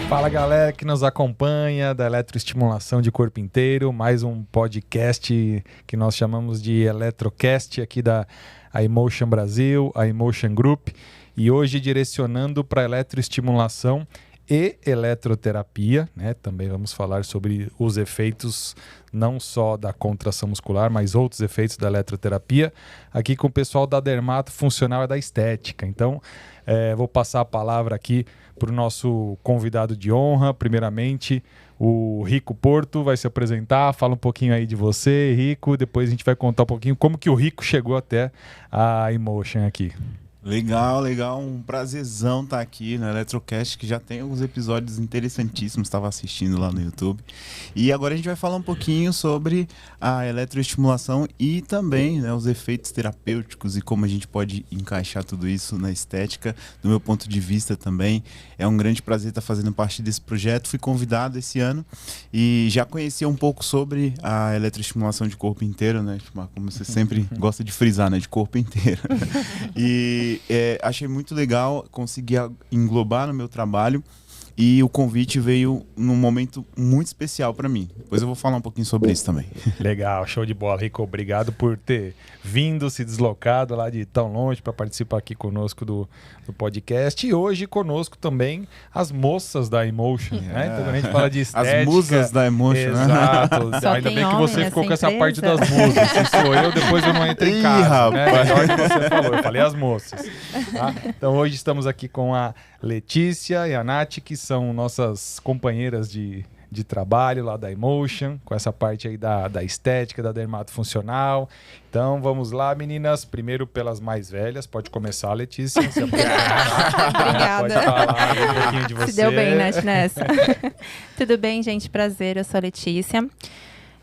Fala galera que nos acompanha da Eletroestimulação de Corpo Inteiro, mais um podcast que nós chamamos de Eletrocast aqui da iMotion Brasil, a iMotion Group, e hoje direcionando para eletroestimulação e eletroterapia, né? Também vamos falar sobre os efeitos não só da contração muscular, mas outros efeitos da eletroterapia, aqui com o pessoal da Dermato Funcional e da Estética. Então, vou passar a palavra aqui para o nosso convidado de honra. Primeiramente, o Rico Porto vai se apresentar, fala um pouquinho aí de você, Rico, depois a gente vai contar um pouquinho como que o Rico chegou até a iMotion aqui. Legal, um prazerzão estar aqui no Eletrocast, que já tem alguns episódios interessantíssimos, estava assistindo lá no YouTube. E agora a gente vai falar um pouquinho sobre a eletroestimulação e também, né, os efeitos terapêuticos e como a gente pode encaixar tudo isso na estética. Do meu ponto de vista também, é um grande prazer estar fazendo parte desse projeto. Fui convidado esse ano e já conhecia um pouco sobre a eletroestimulação de corpo inteiro, né, como você sempre gosta de frisar, né, de corpo inteiro. E achei muito legal conseguir englobar no meu trabalho e o convite veio num momento muito especial para mim. Depois eu vou falar um pouquinho sobre isso também. Legal, show de bola, Rico. Obrigado por ter vindo, se deslocado lá de tão longe para participar aqui conosco do podcast. E hoje conosco também as moças da iMotion, né? Então quando a gente fala de estética... As musas da iMotion, né? Exato. Ainda bem que você ficou com essa parte das musas. Se sou eu, depois eu não entro em casa, né? Melhor que você falou, eu falei as moças. Tá? Então hoje estamos aqui com a Letícia e a Nath, que são nossas companheiras de trabalho lá da iMotion, com essa parte aí da estética, da dermato funcional. Então vamos lá, meninas. Primeiro pelas mais velhas. Pode começar, Letícia. Obrigada. Pode falar um pouquinho de você. Se deu bem, Nath, nessa. Tudo bem, gente? Prazer, eu sou a Letícia.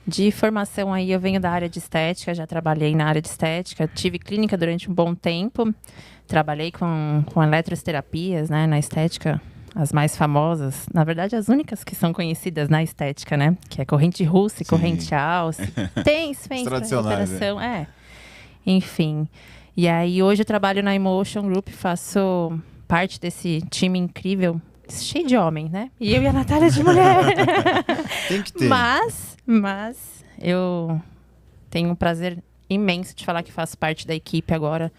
De formação aí, eu venho da área de estética, já trabalhei na área de estética, tive clínica durante um bom tempo, trabalhei com eletroterapias, né, na estética, as mais famosas, na verdade as únicas que são conhecidas na estética, né, que é corrente russa e corrente alce, tem recuperação, enfim. E aí hoje eu trabalho na iMotion Group, faço parte desse time incrível, cheio de homem, né? E eu e a Natália de mulher. Tem que ter. Mas eu tenho um prazer imenso de falar que faço parte da equipe agora,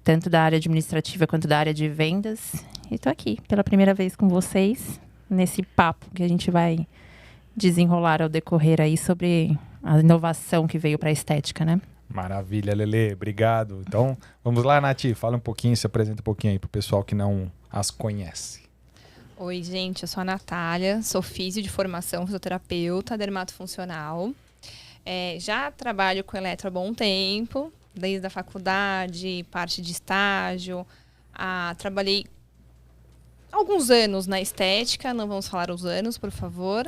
tanto da área administrativa quanto da área de vendas. E tô aqui pela primeira vez com vocês, nesse papo que a gente vai desenrolar ao decorrer aí sobre a inovação que veio para a estética, né? Maravilha, Lelê. Obrigado. Então, vamos lá, Nath. Fala um pouquinho, se apresenta um pouquinho aí pro pessoal que não as conhece. Oi, gente, eu sou a Natália, sou físio de formação, fisioterapeuta, dermatofuncional. Já trabalho com eletro há bom tempo, desde a faculdade, parte de estágio. Trabalhei alguns anos na estética, não vamos falar os anos, por favor,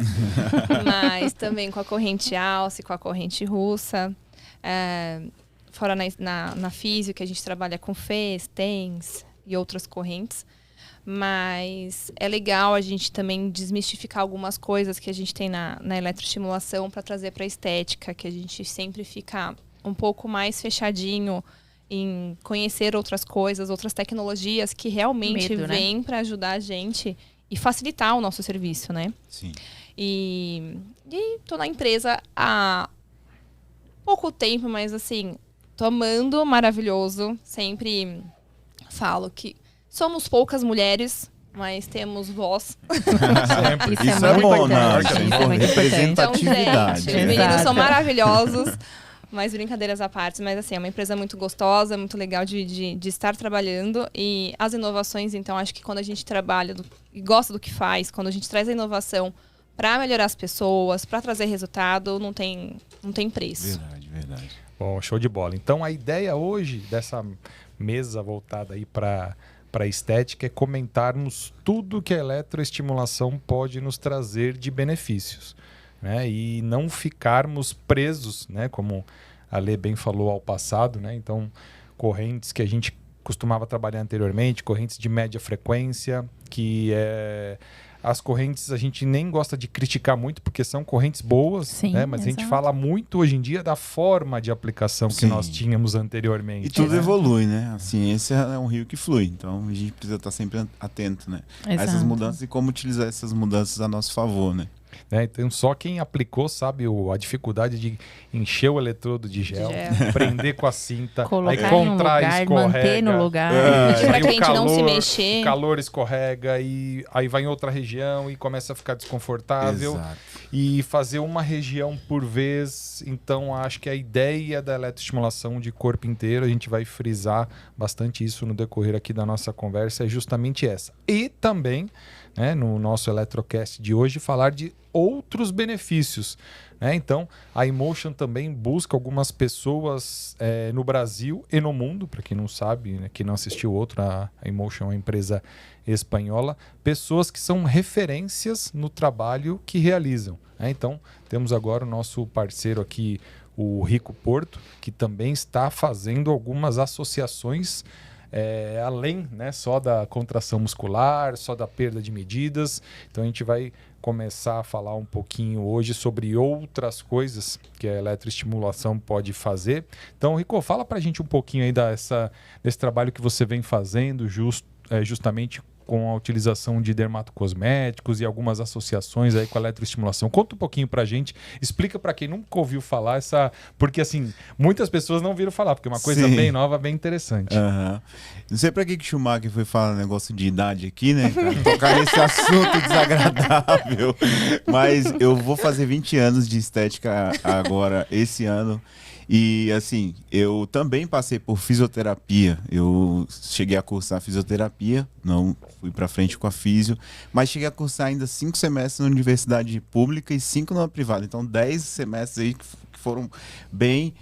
mas também com a corrente alce, com a corrente russa. Fora na físio, que a gente trabalha com FES, TENS e outras correntes. Mas é legal a gente também desmistificar algumas coisas que a gente tem na eletroestimulação para trazer para a estética, que a gente sempre fica um pouco mais fechadinho em conhecer outras coisas, outras tecnologias que realmente vêm para ajudar a gente e facilitar o nosso serviço, né? Sim. E tô na empresa há pouco tempo, mas assim, tô amando, maravilhoso. Sempre falo que somos poucas mulheres, mas temos voz. Isso é bom, né? Isso é muito Representatividade. Então, gente, os meninos são maravilhosos, mas brincadeiras à parte. Mas assim, é uma empresa muito gostosa, muito legal de estar trabalhando. E as inovações, então, acho que quando a gente trabalha e gosta do que faz, quando a gente traz a inovação para melhorar as pessoas, para trazer resultado, não tem preço. Verdade. Bom, show de bola. Então, a ideia hoje dessa mesa voltada aí para estética é comentarmos tudo que a eletroestimulação pode nos trazer de benefícios, né? E não ficarmos presos, né? Como a Lê bem falou, ao passado, né? Então, correntes que a gente costumava trabalhar anteriormente, correntes de média frequência, que as correntes a gente nem gosta de criticar muito, porque são correntes boas, Sim, né? Mas a gente exato. fala muito hoje em dia da forma de aplicação que Sim. nós tínhamos anteriormente. E tudo né? evolui, né? A ciência é um rio que flui, então a gente precisa estar sempre atento, né? A essas Exato. mudanças e como utilizar essas mudanças a nosso favor, né? Então, só quem aplicou sabe a dificuldade de encher o eletrodo de gel, prender com a cinta, Colocar aí em um contrai, lugar, escorrega. manter no lugar. Pedir pra aí cliente não se mexer. O calor escorrega e aí vai em outra região e começa a ficar desconfortável. Exato. E fazer uma região por vez. Então, acho que a ideia da eletroestimulação de corpo inteiro, a gente vai frisar bastante isso no decorrer aqui da nossa conversa, é justamente essa. E também, né, no nosso Eletrocast de hoje, falar de outros benefícios. Né? Então, a Emotion também busca algumas pessoas no Brasil e no mundo, para quem não sabe, né, quem não assistiu outro, a Emotion é uma empresa espanhola, pessoas que são referências no trabalho que realizam. Né? Então, temos agora o nosso parceiro aqui, o Rico Porto, que também está fazendo algumas associações além, né, só da contração muscular, só da perda de medidas. Então a gente vai começar a falar um pouquinho hoje sobre outras coisas que a eletroestimulação pode fazer. Então, Rico, fala pra gente um pouquinho aí desse trabalho que você vem fazendo justamente com a utilização de dermatocosméticos e algumas associações aí com a eletroestimulação. Conta um pouquinho pra gente, explica pra quem nunca ouviu falar porque assim, muitas pessoas não viram falar, porque é uma coisa Sim. bem nova, bem interessante. Não sei pra que o Schumacher foi falar negócio de idade aqui, né, cara? Tocar nesse assunto desagradável. Mas eu vou fazer 20 anos de estética agora, esse ano. E assim, eu também passei por fisioterapia. Eu cheguei a cursar fisioterapia, não fui pra frente com a fisio, mas cheguei a cursar ainda 5 semestres na universidade pública e 5 na privada. Então 10 semestres aí que foram bem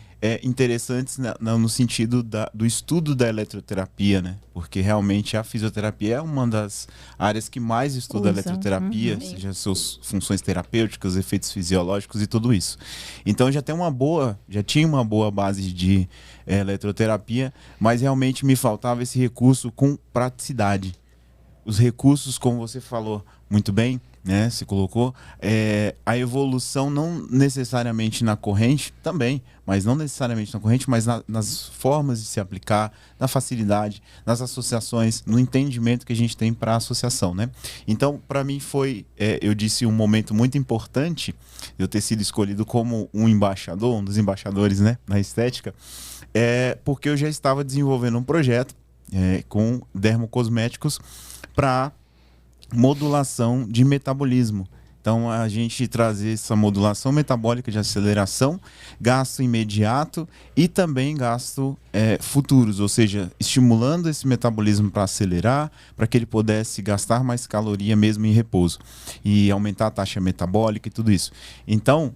interessantes no sentido do estudo da eletroterapia, né? Porque realmente a fisioterapia é uma das áreas que mais estuda a eletroterapia, seja suas funções terapêuticas, efeitos fisiológicos e tudo isso. Então já tinha uma boa base de eletroterapia, mas realmente me faltava esse recurso com praticidade. Os recursos, como você falou muito bem, né, se colocou, a evolução não necessariamente na corrente também, mas não necessariamente na corrente, mas nas formas de se aplicar, na facilidade, nas associações, no entendimento que a gente tem para a associação, né? Então, para mim foi, eu disse, um momento muito importante eu ter sido escolhido como um embaixador, um dos embaixadores, né, na estética, porque eu já estava desenvolvendo um projeto com dermocosméticos para modulação de metabolismo. Então, a gente trazer essa modulação metabólica de aceleração, gasto imediato e também gasto futuros, ou seja, estimulando esse metabolismo para acelerar, para que ele pudesse gastar mais caloria mesmo em repouso e aumentar a taxa metabólica e tudo isso. Então,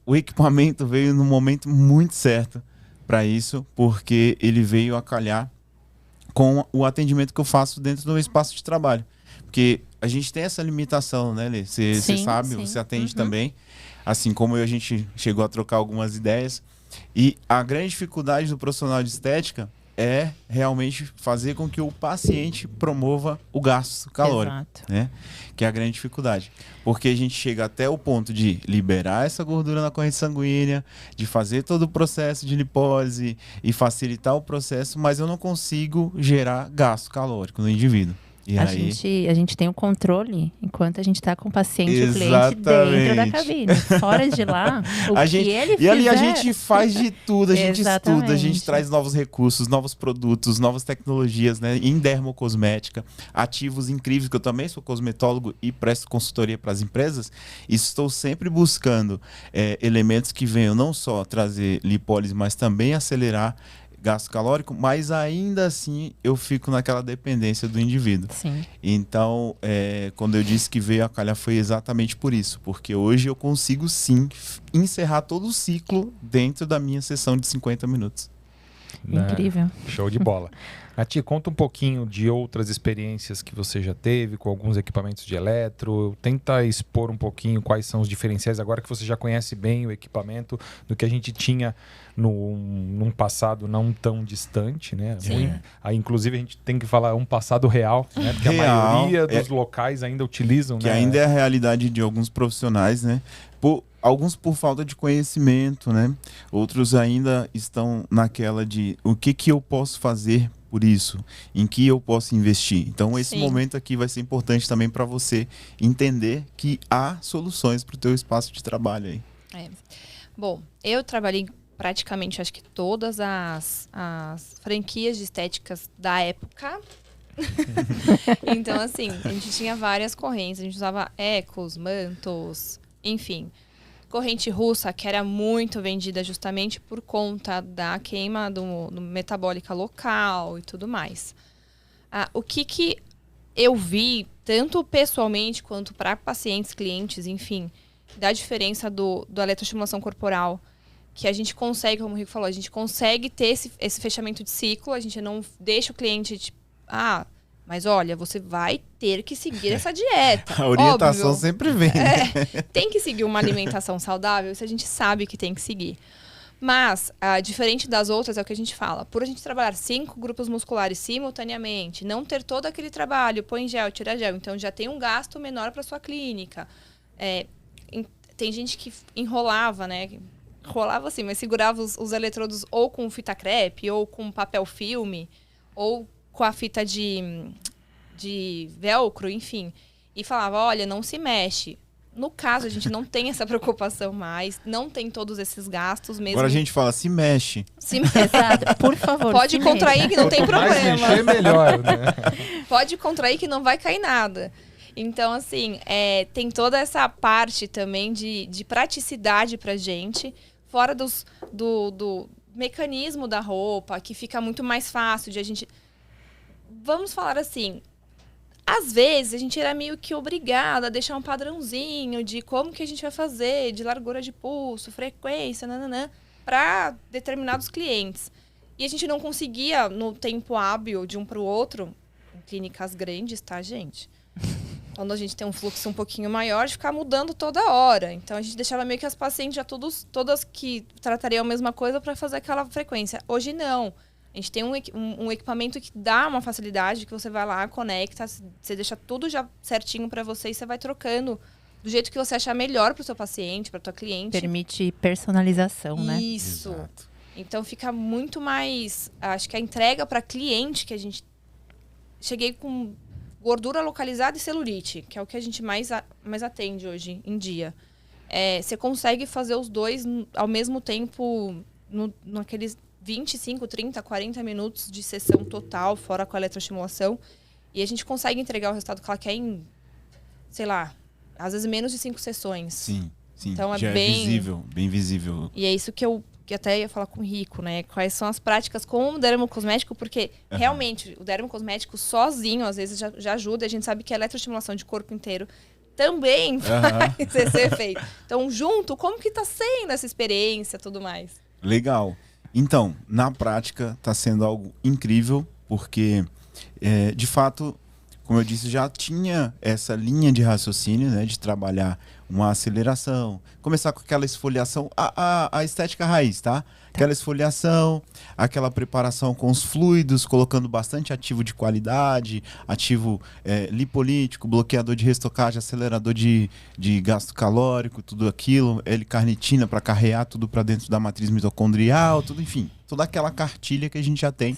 o equipamento veio no momento muito certo para isso, porque ele veio a calhar com o atendimento que eu faço dentro do meu espaço de trabalho. Porque a gente tem essa limitação, né, Lê? Você sabe, sim. Você atende também. Assim como a gente chegou a trocar algumas ideias. E a grande dificuldade do profissional de estética é realmente fazer com que o paciente promova o gasto calórico. Exato. Né? Que é a grande dificuldade. Porque a gente chega até o ponto de liberar essa gordura na corrente sanguínea, de fazer todo o processo de lipólise e facilitar o processo, mas eu não consigo gerar gasto calórico no indivíduo. E a gente tem o controle enquanto a gente está com o paciente e o cliente Exatamente. dentro da cabine. Fora de lá, ele fizer... E ali a gente faz de tudo, a gente Exatamente. estuda, a gente traz novos recursos, novos produtos, novas tecnologias, né? Em dermocosmética, ativos incríveis, que eu também sou cosmetólogo e presto consultoria para as empresas, e estou sempre buscando elementos que venham não só trazer lipólise, mas também acelerar gasto calórico, mas ainda assim eu fico naquela dependência do indivíduo. Sim. Então, quando eu disse que veio a calhar foi exatamente por isso, porque hoje eu consigo sim encerrar todo o ciclo dentro da minha sessão de 50 minutos. né? Incrível. Show de bola. Nath, conta um pouquinho de outras experiências que você já teve com alguns equipamentos de eletro. Tenta expor um pouquinho quais são os diferenciais, agora que você já conhece bem o equipamento, do que a gente tinha num passado não tão distante, né? Aí, inclusive, a gente tem que falar um passado real, né? Porque a maioria dos locais ainda utilizam, que né? ainda é a realidade de alguns profissionais, né? Alguns por falta de conhecimento, né? Outros ainda estão naquela de o que eu posso fazer por isso, em que eu posso investir. Então, esse momento aqui vai ser importante também para você entender que há soluções para o teu espaço de trabalho aí. Bom, eu trabalhei praticamente, acho que todas as franquias de estéticas da época. Então, assim, a gente tinha várias correntes. A gente usava ecos, mantos, enfim. Corrente russa, que era muito vendida justamente por conta da queima do metabólica local e tudo mais. O que eu vi, tanto pessoalmente quanto para pacientes, clientes, enfim, da diferença do eletroestimulação corporal, que a gente consegue, como o Rico falou, a gente consegue ter esse fechamento de ciclo, a gente não deixa o cliente, tipo, mas olha, você vai ter que seguir essa dieta. A orientação óbvio. sempre vem. Tem que seguir uma alimentação saudável, isso a gente sabe que tem que seguir. Mas, diferente das outras, é o que a gente fala. Por a gente trabalhar 5 grupos musculares simultaneamente, não ter todo aquele trabalho, põe gel, tira gel, então já tem um gasto menor para sua clínica. Tem gente que enrolava, né? Enrolava assim, mas segurava os eletrodos ou com fita crepe, ou com papel filme, ou com a fita de velcro, enfim. E falava, olha, não se mexe. No caso, a gente não tem essa preocupação mais, não tem todos esses gastos mesmo. Agora a gente fala, se mexe. Exato. Por favor, pode contrair que não tem problema. Mais mexer, melhor, né? Pode contrair que não vai cair nada. Então, assim, tem toda essa parte também de praticidade pra gente, fora do mecanismo da roupa, que fica muito mais fácil de a gente... Vamos falar assim, às vezes a gente era meio que obrigada a deixar um padrãozinho de como que a gente vai fazer, de largura de pulso, frequência, para determinados clientes. E a gente não conseguia, no tempo hábil de um para o outro, em clínicas grandes, tá, gente? Quando a gente tem um fluxo um pouquinho maior, de ficar mudando toda hora. Então, a gente deixava meio que as pacientes já todas que tratariam a mesma coisa para fazer aquela frequência. Hoje, não. A gente tem um equipamento que dá uma facilidade, que você vai lá, conecta, você deixa tudo já certinho para você e você vai trocando do jeito que você achar melhor para o seu paciente, para tua cliente. Permite personalização, né? Isso. Exato. Então, fica muito mais... Acho que a entrega para cliente, que a gente... Cheguei com gordura localizada e celulite, que é o que a gente mais atende hoje em dia. Você consegue fazer os dois ao mesmo tempo, naqueles 25, 30, 40 minutos de sessão total, fora com a eletroestimulação. E a gente consegue entregar o resultado que ela quer em, sei lá, às vezes menos de 5 sessões. Sim. Então, já bem visível, bem visível. E é isso que até ia falar com o Rico, né? Quais são as práticas com o dermocosmético, porque realmente o dermocosmético sozinho, às vezes, já ajuda. A gente sabe que a eletroestimulação de corpo inteiro também faz esse efeito. Então, junto, como que tá sendo essa experiência e tudo mais? Legal. Então, na prática, está sendo algo incrível, porque, de fato, como eu disse, já tinha essa linha de raciocínio, né, de trabalhar uma aceleração, começar com aquela esfoliação, a estética raiz, tá? Aquela esfoliação, aquela preparação com os fluidos, colocando bastante ativo de qualidade, ativo lipolítico, bloqueador de restocagem, acelerador de gasto calórico, tudo aquilo, L-carnitina para carrear tudo para dentro da matriz mitocondrial, tudo, enfim, toda aquela cartilha que a gente já tem,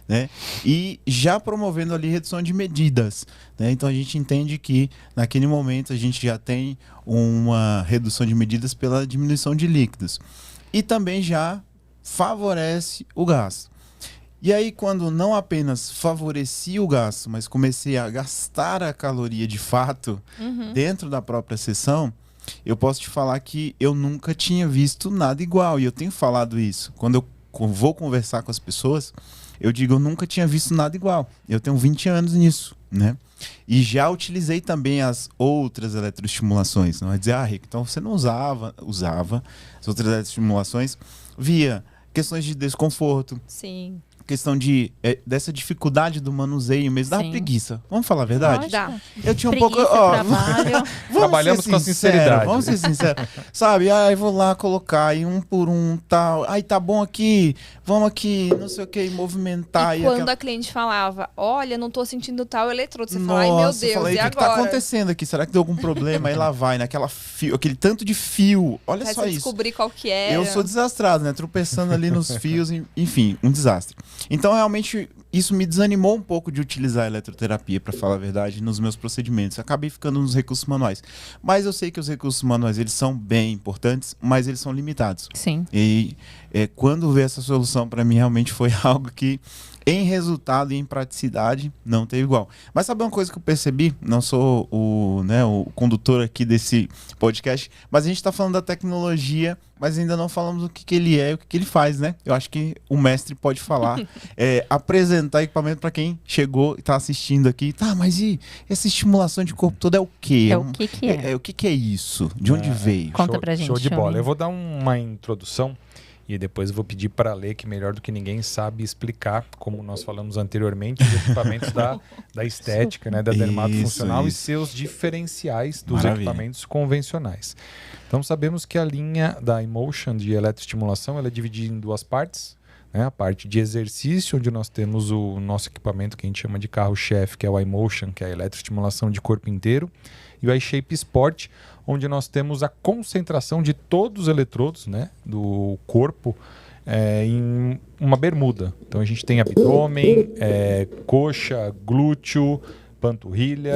né? E já promovendo ali redução de medidas, né? Então a gente entende que naquele momento a gente já tem uma redução de medidas pela diminuição de líquidos. E também já favorece o gasto. E aí, quando não apenas favorecia o gasto, mas comecei a gastar a caloria de fato dentro da própria sessão, eu posso te falar que eu nunca tinha visto nada igual. E eu tenho falado isso. Quando eu vou conversar com as pessoas, eu digo, eu nunca tinha visto nada igual. Eu tenho 20 anos nisso, né? E já utilizei também as outras eletroestimulações. Não vai dizer, Rico, então você não usava as outras eletroestimulações, via questões de desconforto, Sim. questão dessa dificuldade do manuseio mesmo, dá Sim. preguiça. Vamos falar a verdade? Dá. Eu tinha um Preguiça, pouco... ó, trabalho. vamos Trabalhamos ser com a sincero, sinceridade. Vamos ser sinceros. Sabe, aí vou lá colocar aí um por um, tal. Aí tá bom aqui, vamos aqui, não sei o que, movimentar. E quando a cliente falava, olha, não tô sentindo tal eletrodo, você fala, ai meu Deus, falei, e o que agora? tá acontecendo aqui? Será que deu algum problema? Aí lá vai, naquela fio, aquele tanto de fio. Olha Até só você isso. descobrir qual que era. Eu sou desastrado, né? Tropeçando ali nos fios, enfim, um desastre. Então, realmente, isso me desanimou um pouco de utilizar a eletroterapia, para falar a verdade, nos meus procedimentos. Acabei ficando nos recursos manuais. Mas eu sei que os recursos manuais, eles são bem importantes, mas eles são limitados. Sim. E quando veio essa solução, para mim, realmente foi algo que, em resultado e em praticidade, não teve igual. Mas sabe uma coisa que eu percebi? Não sou o condutor aqui desse podcast, mas a gente está falando da tecnologia, mas ainda não falamos o que ele é e o que ele faz, né? Eu acho que o mestre pode falar, apresentar equipamento para quem chegou e está assistindo aqui. Tá, mas e essa estimulação de corpo todo é o quê? É o que é? O que é isso? De onde veio? Conta pra gente, Show de Chami. bola. Eu vou dar uma introdução e depois eu vou pedir para a Lê, que melhor do que ninguém sabe explicar, como nós falamos anteriormente, os equipamentos da estética, né, da dermatofuncional e seus diferenciais dos Maravilha. equipamentos convencionais. Então sabemos que a linha da iMotion de eletroestimulação ela é dividida em duas partes. Né? A parte de exercício, onde nós temos o nosso equipamento que a gente chama de carro-chefe, que é o iMotion, que é a eletroestimulação de corpo inteiro, e o iShape Sport, onde nós temos a concentração de todos os eletrodos, né, do corpo em uma bermuda. Então a gente tem abdômen, coxa, glúteo, panturrilha,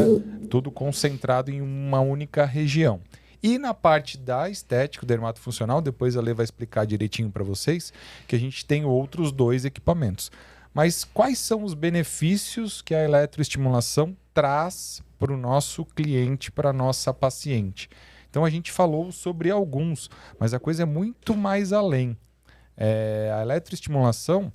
tudo concentrado em uma única região. E na parte da estética, dermatofuncional, depois a Lê vai explicar direitinho para vocês, que a gente tem outros dois equipamentos. Mas quais são os benefícios que a eletroestimulação traz para o nosso cliente, para a nossa paciente? Então a gente falou sobre alguns, mas a coisa é muito mais além. A eletroestimulação,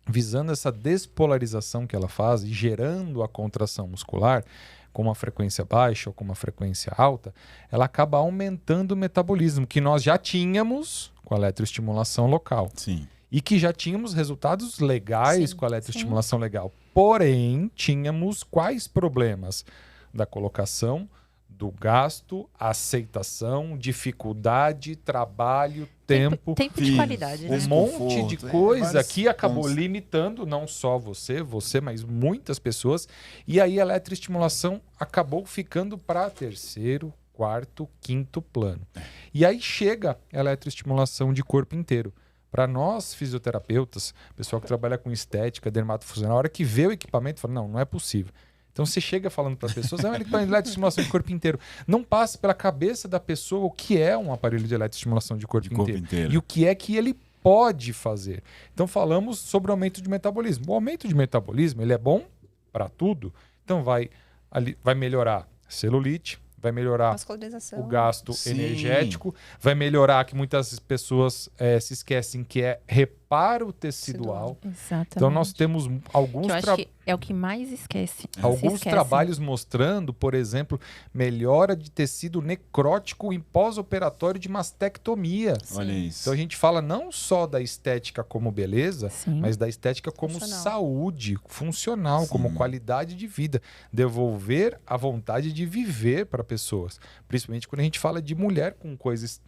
visando essa despolarização que ela faz e gerando a contração muscular, com uma frequência baixa ou com uma frequência alta, ela acaba aumentando o metabolismo, que nós já tínhamos com a eletroestimulação local. Sim. E que já tínhamos resultados legais com a eletroestimulação legal. Porém, tínhamos quais problemas? Da colocação, do gasto, aceitação, dificuldade, trabalho, tempo. Tempo de qualidade, né? Um monte de coisa que acabou pontos. limitando não só você, mas muitas pessoas. E aí a eletroestimulação acabou ficando para terceiro, quarto, quinto plano. E aí chega a eletroestimulação de corpo inteiro. Para nós, fisioterapeutas, pessoal que trabalha com estética, dermatofuncional, a hora que vê o equipamento, fala, não é possível. Então você chega falando para as pessoas, é um equipamento de eletroestimulação de corpo inteiro. Não passa pela cabeça da pessoa o que é um aparelho de eletroestimulação de corpo inteiro. E o que é que ele pode fazer. Então falamos sobre o aumento de metabolismo. O aumento de metabolismo ele é bom para tudo. Então vai melhorar a celulite, vai melhorar Vascularização. o gasto Sim. energético, vai melhorar, que muitas pessoas se esquecem, que é reparo tecidual. Exatamente. Então nós temos alguns Que eu acho que é o que mais esquece. alguns trabalhos mostrando, por exemplo, melhora de tecido necrótico em pós-operatório de mastectomia. Olha isso. Então a gente fala não só da estética como beleza, Sim. mas da estética como Funcional. saúde, funcional, Sim. como qualidade de vida. Devolver a vontade de viver para pessoas. Principalmente quando a gente fala de mulher com coisas,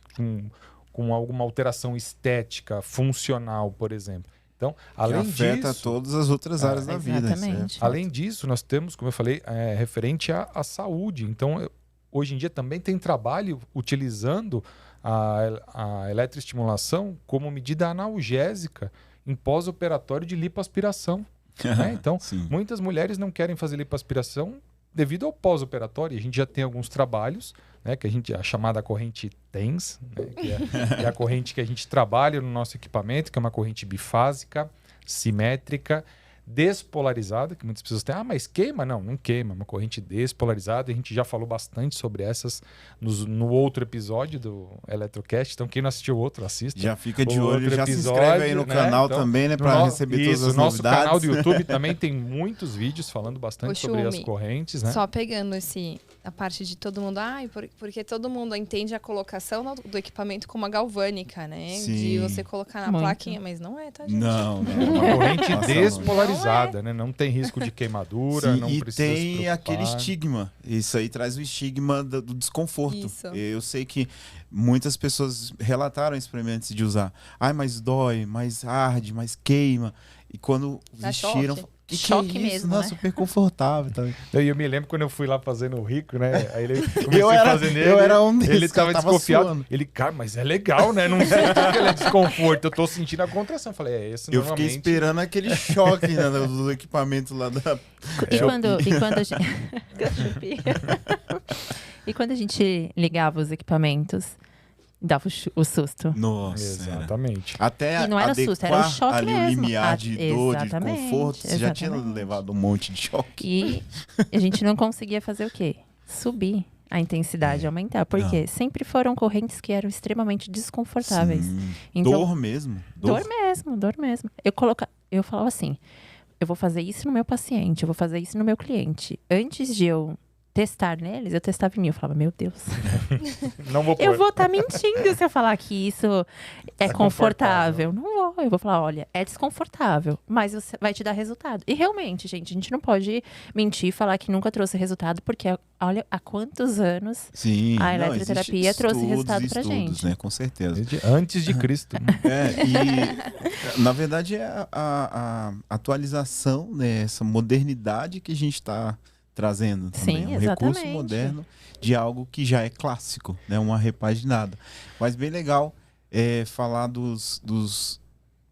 com alguma alteração estética, funcional, por exemplo. Então, além que afeta disso, todas as outras áreas da vida. exatamente. certo? além disso, nós temos, como eu falei, referente à saúde. Então, hoje em dia também tem trabalho utilizando a eletroestimulação como medida analgésica em pós-operatório de lipoaspiração. Né? Então, Sim. muitas mulheres não querem fazer lipoaspiração devido ao pós-operatório. A gente já tem alguns trabalhos, né, que a chamada corrente TENS, né, que é a corrente que a gente trabalha no nosso equipamento, que é uma corrente bifásica, simétrica, despolarizada, que muitas pessoas têm, mas queima? Não queima, é uma corrente despolarizada. A gente já falou bastante sobre essas no outro episódio do Eletrocast, então quem não assistiu o outro, assista. Já fica de O olho, outro já se episódio, inscreve aí no né? canal Então, também, né? Para receber todas as nosso novidades. canal do YouTube também tem muitos vídeos falando bastante Ô, sobre as Chumi, correntes, né? Só pegando a parte de todo mundo, porque todo mundo entende a colocação do equipamento como a galvânica, né? Sim. De você colocar na Muito. plaquinha, mas não é, tá, gente? Não, É uma corrente Nossa, despolarizada, né? Não tem risco de queimadura, Sim, não e precisa se tem preocupar. aquele estigma. Isso aí traz o estigma do desconforto. Isso. Eu sei que muitas pessoas relataram experimentos de usar. Mais dói, mais arde, mais queima. E quando Dá vestiram... choque. Que Choque é isso? mesmo, Não, né? super confortável também. Eu me lembro quando eu fui lá fazendo o rico, né? Aí ele Eu era um desses, ele tava eu tava desconfiado. suando. Ele, cara, mas é legal, né? Não sei por que ele é desconforto. Eu tô sentindo a contração. Falei, esse Eu fiquei normalmente... esperando aquele choque, né, do equipamento lá da... E quando a gente ligava os equipamentos, dava o susto. Nossa, Exatamente. Até E não era adequar susto, era um choque ali mesmo. o limiar de dor, de Exatamente, conforto, você já tinha exatamente. levado um monte de choque. E a gente não conseguia fazer o quê? Subir a intensidade, aumentar. Por quê? Sempre foram correntes que eram extremamente desconfortáveis. Sim. Então, Dor mesmo. dor mesmo. Eu falava assim, eu vou fazer isso no meu paciente, eu vou fazer isso no meu cliente. Antes de eu testar neles, eu testava em mim. Eu falava, meu Deus, Não vou pôr. eu vou estar mentindo se eu falar que isso é É confortável. Não vou. Eu vou falar, olha, é desconfortável, mas vai te dar resultado. E realmente, gente, a gente não pode mentir e falar que nunca trouxe resultado, porque olha há quantos anos Sim. a Não, eletroterapia existe trouxe estudos resultado e pra estudos, gente. né? Com certeza. Antes de Cristo. E na verdade é a atualização, né? Essa modernidade que a gente está trazendo também. Sim, Um recurso exatamente. moderno de algo que já é clássico, né? Uma repaginada. Mas bem legal falar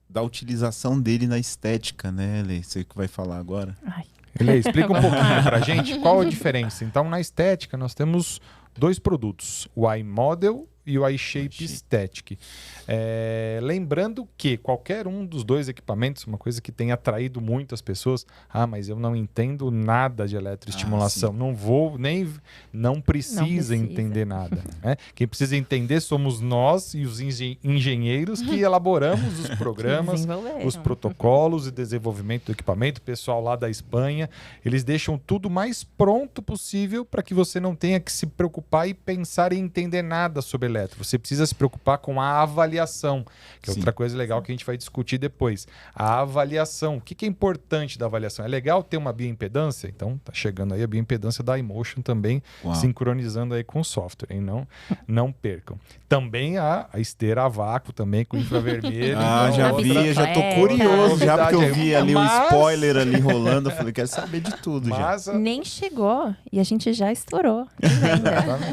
da utilização dele na estética, né, Lê? Você que vai falar agora. Ai, Ele explica um pouquinho pra gente qual a diferença. Então, na estética, nós temos dois produtos, o iModel e o iShape Aesthetic. Lembrando que qualquer um dos dois equipamentos, uma coisa que tem atraído muitas pessoas, mas eu não entendo nada de eletroestimulação, não precisa entender nada. Né? Quem precisa entender somos nós e os engenheiros que elaboramos os programas, desenvolveram. os protocolos e desenvolvimento do equipamento. O pessoal lá da Espanha, eles deixam tudo mais pronto possível para que você não tenha que se preocupar e pensar em entender nada sobre eletro. Você precisa se preocupar com a avaliação, que é Sim. outra coisa legal que a gente vai discutir depois. A avaliação. O que é importante da avaliação? É legal ter uma bioimpedância? Então, tá chegando aí a bioimpedância da iMotion também, Uau. sincronizando aí com o software, hein? Não percam. Também a esteira a vácuo também com infravermelho. Já Então, vi, outra- eu já tô bicicleta. curioso, já porque eu vi ali um Mas- spoiler ali rolando, eu falei, quero saber de tudo já. Mas Nem chegou e a gente já estourou. em venda.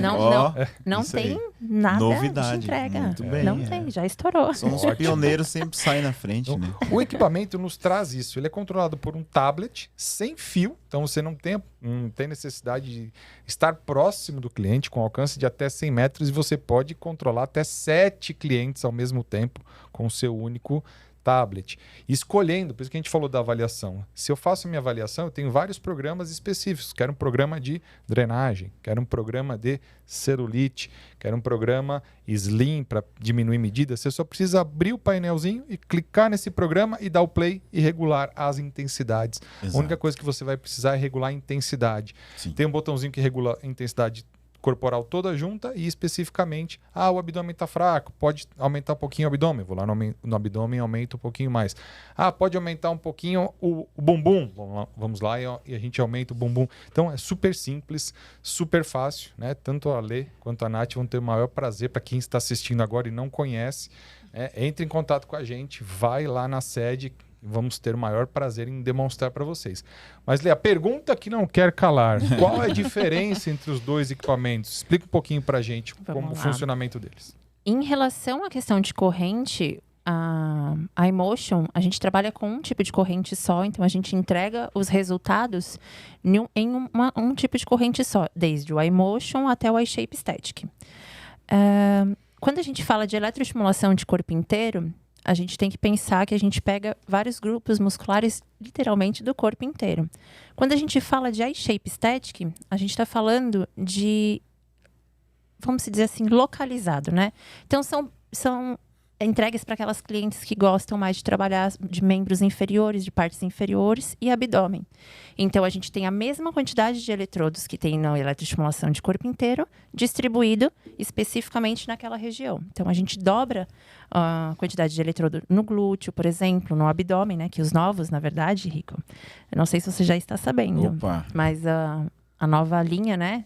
Não isso aí. tem nada Novidade. de entrega. Muito bem, Não tem, já estourou. Somos Ótimo. pioneiros, sempre saem na frente, né? O equipamento nos traz isso. Ele é controlado por um tablet sem fio, então você não tem necessidade de estar próximo do cliente, com alcance de até 100 metros, e você pode controlar até 7 clientes ao mesmo tempo com o seu único tablet. Escolhendo, por isso que a gente falou da avaliação. Se eu faço minha avaliação, eu tenho vários programas específicos. Quero um programa de drenagem, quero um programa de celulite, quero um programa Slim para diminuir medida. Você só precisa abrir o painelzinho e clicar nesse programa e dar o play e regular as intensidades. Exato. A única coisa que você vai precisar é regular a intensidade. Sim. Tem um botãozinho que regula a intensidade corporal toda junta e especificamente, o abdômen está fraco, pode aumentar um pouquinho o abdômen, vou lá no abdômen e aumento um pouquinho mais. Pode aumentar um pouquinho o bumbum, vamos lá e a gente aumenta o bumbum. Então é super simples, super fácil, né? Tanto a Lê quanto a Nath vão ter o maior prazer. Para quem está assistindo agora e não conhece, entre em contato com a gente, vai lá na sede, vamos ter o maior prazer em demonstrar para vocês. Mas, Lê, a pergunta que não quer calar, qual é a diferença entre os dois equipamentos? Explica um pouquinho para a gente como o funcionamento deles. Em relação à questão de corrente, a iMotion, a gente trabalha com um tipo de corrente só, então a gente entrega os resultados em um tipo de corrente só, desde o iMotion até o iShape Aesthetic. Quando a gente fala de eletroestimulação de corpo inteiro, a gente tem que pensar que a gente pega vários grupos musculares, literalmente, do corpo inteiro. Quando a gente fala de iShape Aesthetic, a gente está falando de, vamos dizer assim, localizado, né? Então, são entregues para aquelas clientes que gostam mais de trabalhar de membros inferiores, de partes inferiores e abdômen. Então, a gente tem a mesma quantidade de eletrodos que tem na eletroestimulação de corpo inteiro, distribuído especificamente naquela região. Então, a gente dobra a quantidade de eletrodo no glúteo, por exemplo, no abdômen, né? Que os novos, na verdade, Rico, eu não sei se você já está sabendo, Opa. mas a nova linha, né?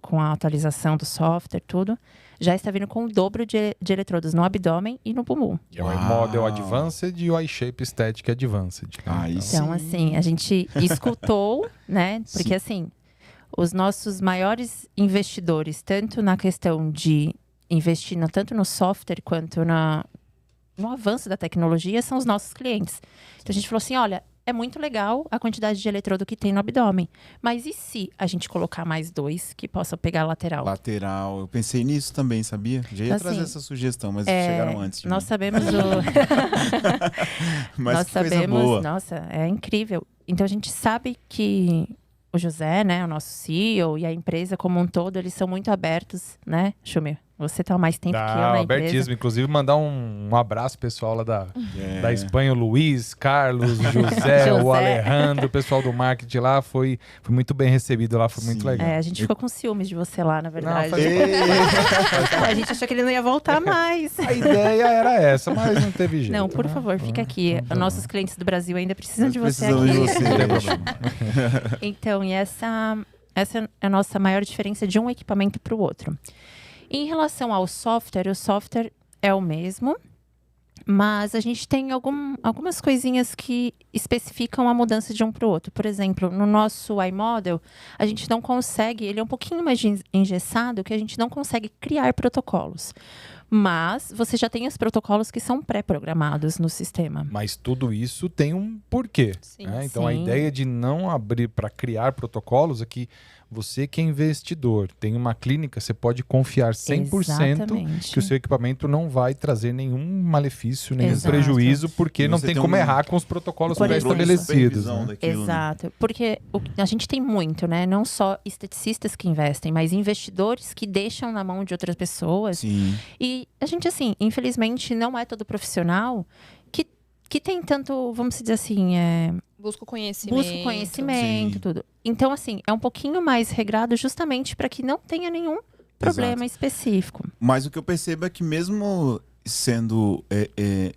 Com a atualização do software, tudo, já está vindo com o dobro de eletrodos no abdômen e no bumbum. Que é o iModel Advanced e o iShape Static Advanced. Aí Então, assim, a gente escutou, né? Porque, assim, os nossos maiores investidores, tanto na questão de investir tanto no software quanto no avanço da tecnologia, são os nossos clientes. Então, a gente falou assim, olha, é muito legal a quantidade de eletrodo que tem no abdômen. Mas e se a gente colocar mais 2 que possam pegar a lateral? Lateral. Eu pensei nisso também, sabia? Já ia Assim, trazer essa sugestão, mas chegaram antes de nós mim. sabemos Mas nós que coisa sabemos, boa. nossa, é incrível. Então a gente sabe que o José, né, o nosso CEO e a empresa como um todo, eles são muito abertos, né, Schumir? Você tá há mais tempo que eu na empresa. Abertíssimo. Inclusive, mandar um abraço pessoal lá da Espanha, o Luiz, Carlos, José, o Alejandro, o pessoal do marketing lá. Foi muito bem recebido lá, foi muito legal. A gente ficou com ciúmes de você lá, na verdade. Não, a gente achou que ele não ia voltar mais. A ideia era essa, mas não teve jeito. Não, por favor, fica aqui. Nossos clientes do Brasil ainda precisam de você Precisamos aqui. de você. Não tem problema. Então, e essa é a nossa maior diferença de um equipamento para o outro. Em relação ao software, o software é o mesmo, mas a gente tem algumas coisinhas que especificam a mudança de um para o outro. Por exemplo, no nosso iModel, a gente não consegue, ele é um pouquinho mais engessado, que a gente não consegue criar protocolos. Mas você já tem os protocolos que são pré-programados no sistema. Mas tudo isso tem um porquê. Sim. Né? Então, a Sim. ideia de não abrir para criar protocolos é que você que é investidor, tem uma clínica, você pode confiar 100% Exatamente. que o seu equipamento não vai trazer nenhum malefício, nenhum Exato. prejuízo, porque E não você tem tem como um errar com os protocolos Por exemplo, pré-estabelecidos. supervisão Né? daquilo, né? Exato, porque a gente tem muito, né? Não só esteticistas que investem, mas investidores que deixam na mão de outras pessoas. Sim. E a gente, assim, infelizmente, não é todo profissional que tem tanto, vamos dizer assim, Busca o conhecimento. busca o conhecimento, Sim. tudo. Então, assim, é um pouquinho mais regrado justamente para que não tenha nenhum problema específico. Mas o que eu percebo é que mesmo sendo,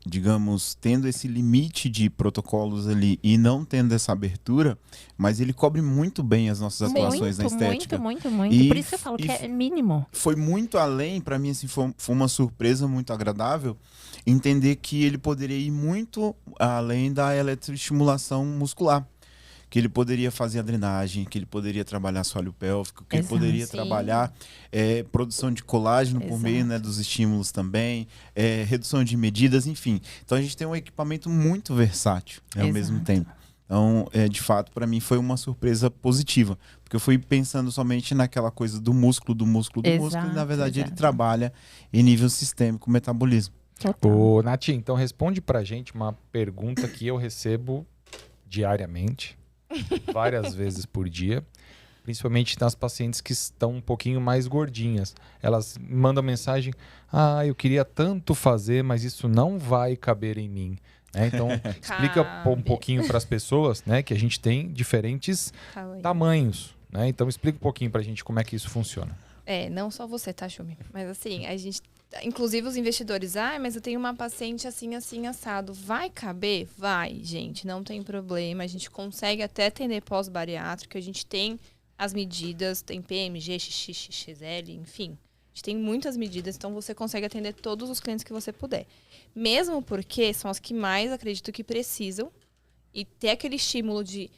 digamos, tendo esse limite de protocolos ali e não tendo essa abertura, mas ele cobre muito bem as nossas atuações na estética. Muito. E- Por isso que eu falo que é mínimo. Foi muito além, para mim, assim, foi uma surpresa muito agradável entender que ele poderia ir muito além da eletroestimulação muscular. Que ele poderia fazer a drenagem, que ele poderia trabalhar assoalho pélvico, que ele Exato. poderia Sim. trabalhar produção de colágeno por meio, Exato. né, dos estímulos também, redução de medidas, enfim. Então a gente tem um equipamento muito versátil, né, ao mesmo Exato. tempo. Então, de fato, para mim foi uma surpresa positiva, porque eu fui pensando somente naquela coisa do músculo, e na verdade ele Exato. trabalha em nível sistêmico, metabolismo. Total. Ô, Nath, então responde pra gente uma pergunta que eu recebo diariamente, várias vezes por dia, principalmente nas pacientes que estão um pouquinho mais gordinhas. Elas mandam mensagem: eu queria tanto fazer, mas isso não vai caber em mim. Né? Então, explica um pouquinho para as pessoas, né, que a gente tem diferentes Calma aí. tamanhos. Né? Então, explica um pouquinho pra gente como é que isso funciona. Não só você, tá, Schumi? Mas assim, a gente... Inclusive os investidores, mas eu tenho uma paciente assim, assim, assado. Vai caber? Vai, gente, não tem problema. A gente consegue até atender pós-bariátrico. A gente tem as medidas, tem PMG, XX, XL, enfim. A gente tem muitas medidas, então você consegue atender todos os clientes que você puder. Mesmo porque são as que mais acredito que precisam. E ter aquele estímulo de...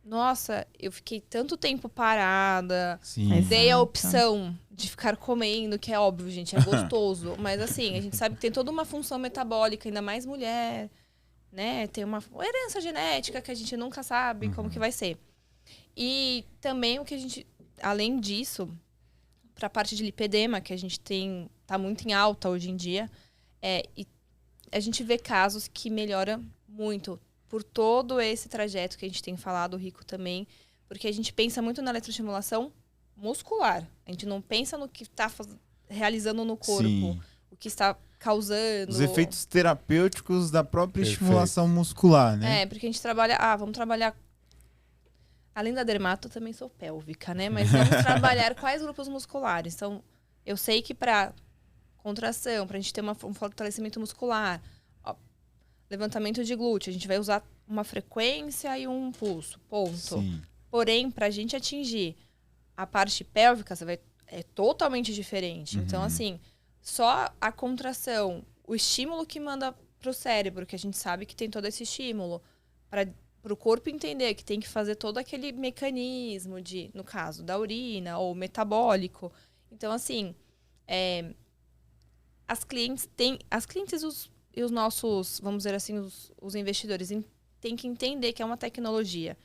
Nossa, eu fiquei tanto tempo parada. Sim. Mas- Dei a Exato. opção de ficar comendo, que é óbvio, gente, é gostoso. Mas assim, a gente sabe que tem toda uma função metabólica, ainda mais mulher, né? Tem uma herança genética que a gente nunca sabe como que vai ser. E também o que a gente, além disso, para a parte de lipedema, que a gente tá muito em alta hoje em dia, e a gente vê casos que melhora muito por todo esse trajeto que a gente tem falado, o Rico também, porque a gente pensa muito na eletroestimulação muscular. A gente não pensa no que está realizando no corpo, Sim. o que está causando. Os efeitos terapêuticos da própria estimulação muscular, né? É, porque a gente trabalha... vamos trabalhar... Além da dermato, eu também sou pélvica, né? Mas vamos trabalhar quais grupos musculares. Então, eu sei que para contração, para a gente ter um fortalecimento muscular, levantamento de glúteo, a gente vai usar uma frequência e um pulso, ponto. Sim. Porém, para a gente atingir a parte pélvica, é totalmente diferente. Então, assim, só a contração, o estímulo que manda para o cérebro, que a gente sabe que tem todo esse estímulo, para o corpo entender que tem que fazer todo aquele mecanismo de, no caso, da urina ou metabólico. Então, assim, as clientes e os nossos, vamos dizer assim, os investidores têm que entender que é uma tecnologia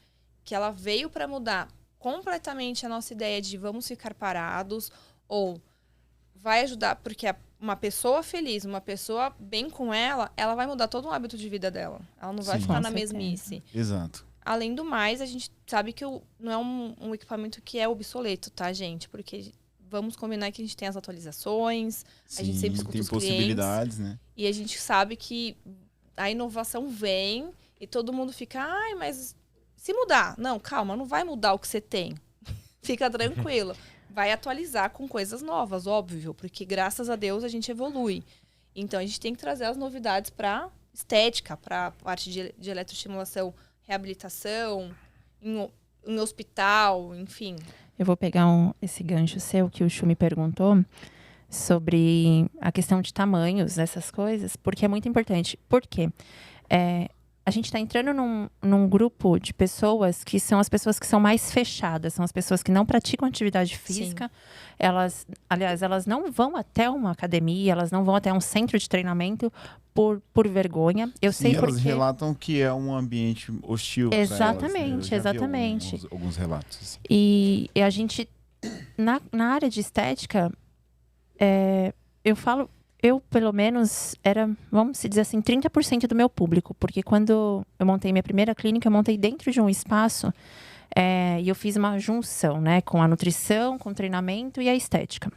que ela veio para mudar completamente a nossa ideia de vamos ficar parados, ou vai ajudar, porque uma pessoa feliz, uma pessoa bem com ela vai mudar todo o hábito de vida dela. Ela não vai Sim. ficar Com na certeza. mesmice. Exato. Além do mais, a gente sabe que não é um equipamento que é obsoleto, tá, gente? Porque vamos combinar que a gente tem as atualizações, a gente sempre escuta tem os possibilidades, clientes, né? e a gente sabe que a inovação vem e todo mundo fica, mas se mudar. Não, calma, não vai mudar o que você tem. Fica tranquilo. Vai atualizar com coisas novas, óbvio, porque graças a Deus a gente evolui. Então a gente tem que trazer as novidades para estética, para parte de eletroestimulação, reabilitação, em hospital, enfim. Eu vou pegar esse gancho seu que o Chu me perguntou sobre a questão de tamanhos, essas coisas, porque é muito importante. Por quê? A gente está entrando num grupo de pessoas que são as pessoas que são mais fechadas, são as pessoas que não praticam atividade física. Elas não vão até uma academia, elas não vão até um centro de treinamento por vergonha. Eu sei porque... elas relatam que é um ambiente hostil. Exatamente, pra elas, né? Eu já vi exatamente. alguns relatos. Assim. E a gente, na área de estética, eu, pelo menos, era, vamos dizer assim, 30% do meu público. Porque quando eu montei minha primeira clínica, eu montei dentro de um espaço e eu fiz uma junção, né? Com a nutrição, com o treinamento e a estética.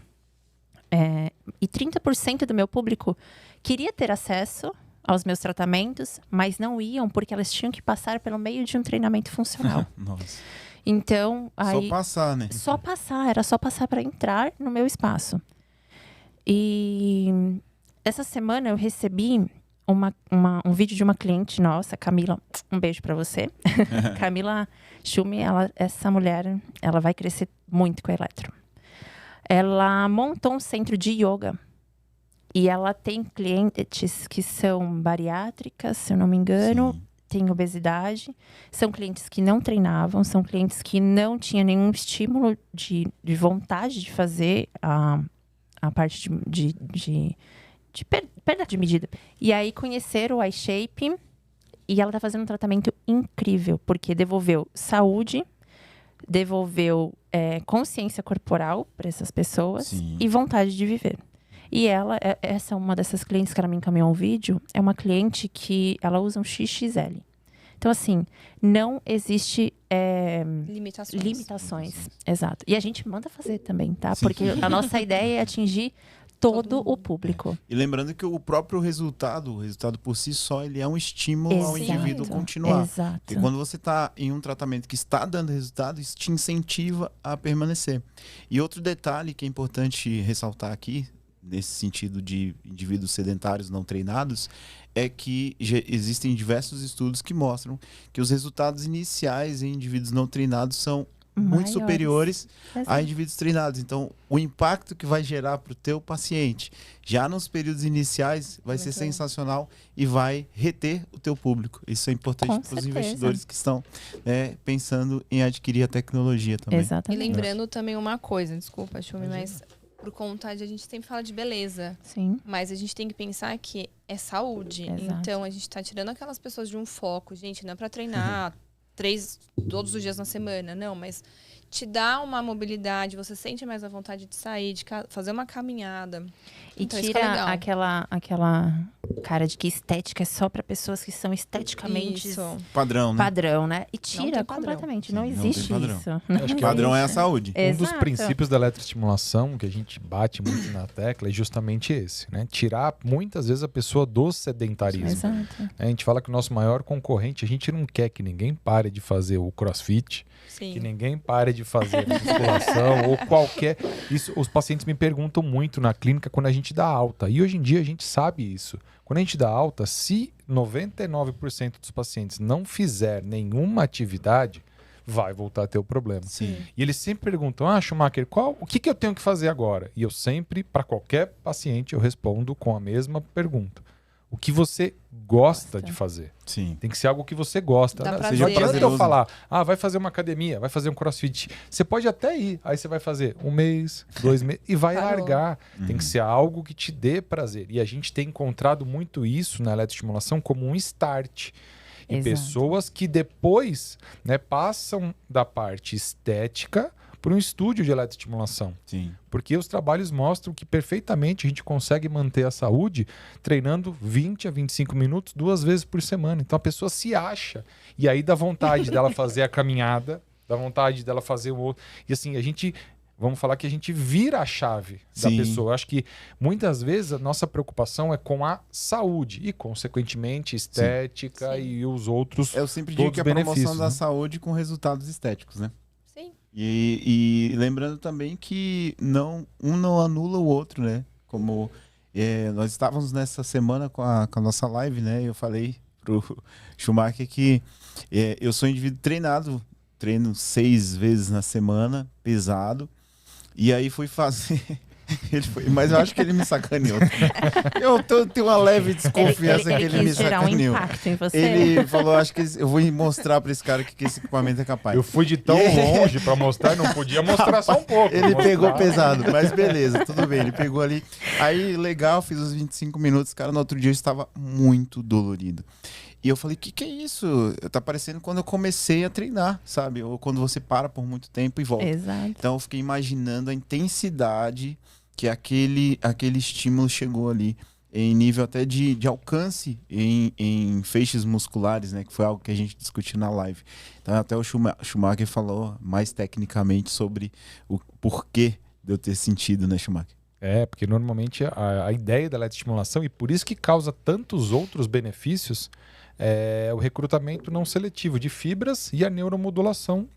E 30% do meu público queria ter acesso aos meus tratamentos, mas não iam porque elas tinham que passar pelo meio de um treinamento funcional. Nossa. Então, aí... Só passar, né? Só passar, era só passar para entrar no meu espaço. E essa semana eu recebi um vídeo de uma cliente nossa, Camila, um beijo para você. Camila Schumi, essa mulher, ela vai crescer muito com a eletro. Ela montou um centro de yoga e ela tem clientes que são bariátricas, se eu não me engano, tem obesidade, são clientes que não treinavam, são clientes que não tinham nenhum estímulo de vontade de fazer a parte de perda de medida. E aí conheceram o iShape e ela tá fazendo um tratamento incrível, porque devolveu saúde, devolveu consciência corporal para essas pessoas e vontade de viver. E essa é uma dessas clientes que ela me encaminhou um vídeo, é uma cliente que ela usa um XXL. Então, assim, não existe limitações. Exato. E a gente manda fazer também, tá? Sim. Porque a nossa ideia é atingir todo o público. E lembrando que o próprio resultado por si só, ele é um estímulo ao indivíduo continuar. Exato. Porque quando você está em um tratamento que está dando resultado, isso te incentiva a permanecer. E outro detalhe que é importante ressaltar aqui, nesse sentido de indivíduos sedentários não treinados, é que existem diversos estudos que mostram que os resultados iniciais em indivíduos não treinados são muito superiores a indivíduos treinados. Então, o impacto que vai gerar para o teu paciente já nos períodos iniciais vai ser sensacional e vai reter o teu público. Isso é importante para os investidores que estão pensando em adquirir a tecnologia também. Exatamente. E lembrando também uma coisa, desculpa, Schumi, mas por conta de a gente sempre fala de beleza. Sim. Mas a gente tem que pensar que é saúde. Exato. Então, a gente tá tirando aquelas pessoas de um foco. Gente, não é pra treinar todos os dias na semana, não. Mas te dá uma mobilidade, você sente mais a vontade de sair, de fazer uma caminhada. E Então, isso que é tira legal. aquela cara de que estética é só para pessoas que são esteticamente Isso. Padrão, né? padrão, né? E Não tira tem padrão. completamente. Sim, não não existe tem padrão. isso. Acho que O padrão é a existe. saúde. Um dos Exato. princípios da eletroestimulação que a gente bate muito na tecla é justamente esse, né? Tirar muitas vezes a pessoa do sedentarismo. Exato. A gente fala que o nosso maior concorrente, a gente não quer que ninguém pare de fazer o CrossFit, Sim. que ninguém pare de fazer musculação ou qualquer. Isso, os pacientes me perguntam muito na clínica quando a gente dá alta. E hoje em dia a gente sabe isso. Quando a gente dá alta, se 99% dos pacientes não fizer nenhuma atividade, vai voltar a ter o problema. Sim. E eles sempre perguntam: Schumacher, o que eu tenho que fazer agora? E eu sempre, para qualquer paciente, eu respondo com a mesma pergunta: o que você gosta de fazer? Sim. Tem que ser algo que você gosta. Dá Não prazer. não adianta eu Prazeroso. falar: vai fazer uma academia, vai fazer um crossfit. Você pode até ir, aí você vai fazer 1 mês, 2 meses e vai Parou. largar. Tem que ser algo que te dê prazer. E a gente tem encontrado muito isso na eletroestimulação como um start. E Exato. pessoas que depois, né, passam da parte estética para um estúdio de eletroestimulação. Sim. Porque os trabalhos mostram que perfeitamente a gente consegue manter a saúde treinando 20 a 25 minutos 2 vezes por semana. Então a pessoa se acha. E aí dá vontade dela fazer a caminhada, dá vontade dela fazer o outro. E assim, vamos falar que a gente vira a chave da Sim. pessoa. Eu acho que muitas vezes a nossa preocupação é com a saúde e, consequentemente, estética Sim. e os outros. Eu sempre digo Todos que é a os promoção benefícios, da né? saúde com resultados estéticos, né? Sim. E lembrando também que um não anula o outro, né? Como nós estávamos nessa semana com a nossa live, né? Eu falei pro Schumacher que eu sou um indivíduo treinado, treino 6 vezes na semana, pesado, e aí fui fazer... Mas eu acho que ele me sacaneou. Eu tenho uma leve desconfiança que ele me quis gerar um sacaneou. impacto em você. Ele falou: acho que eu vou mostrar para esse cara que esse equipamento é capaz. Eu fui de tão longe para mostrar, não podia mostrar só um pouco. Ele mostrar. pegou pesado, mas beleza, tudo bem. Ele pegou ali. Aí, legal, fiz os 25 minutos. Cara, no outro dia eu estava muito dolorido. E eu falei: que é isso? Tá parecendo quando eu comecei a treinar, sabe? Ou quando você para por muito tempo e volta. Exato. Então eu fiquei imaginando a intensidade que aquele estímulo chegou ali, em nível até de alcance em feixes musculares, né? Que foi algo que a gente discutiu na live. Então até o Schumacher falou mais tecnicamente sobre o porquê de eu ter sentido, né, Schumacher? Porque normalmente a ideia da eletroestimulação, e por isso que causa tantos outros benefícios, é o recrutamento não seletivo de fibras e a neuromodulação,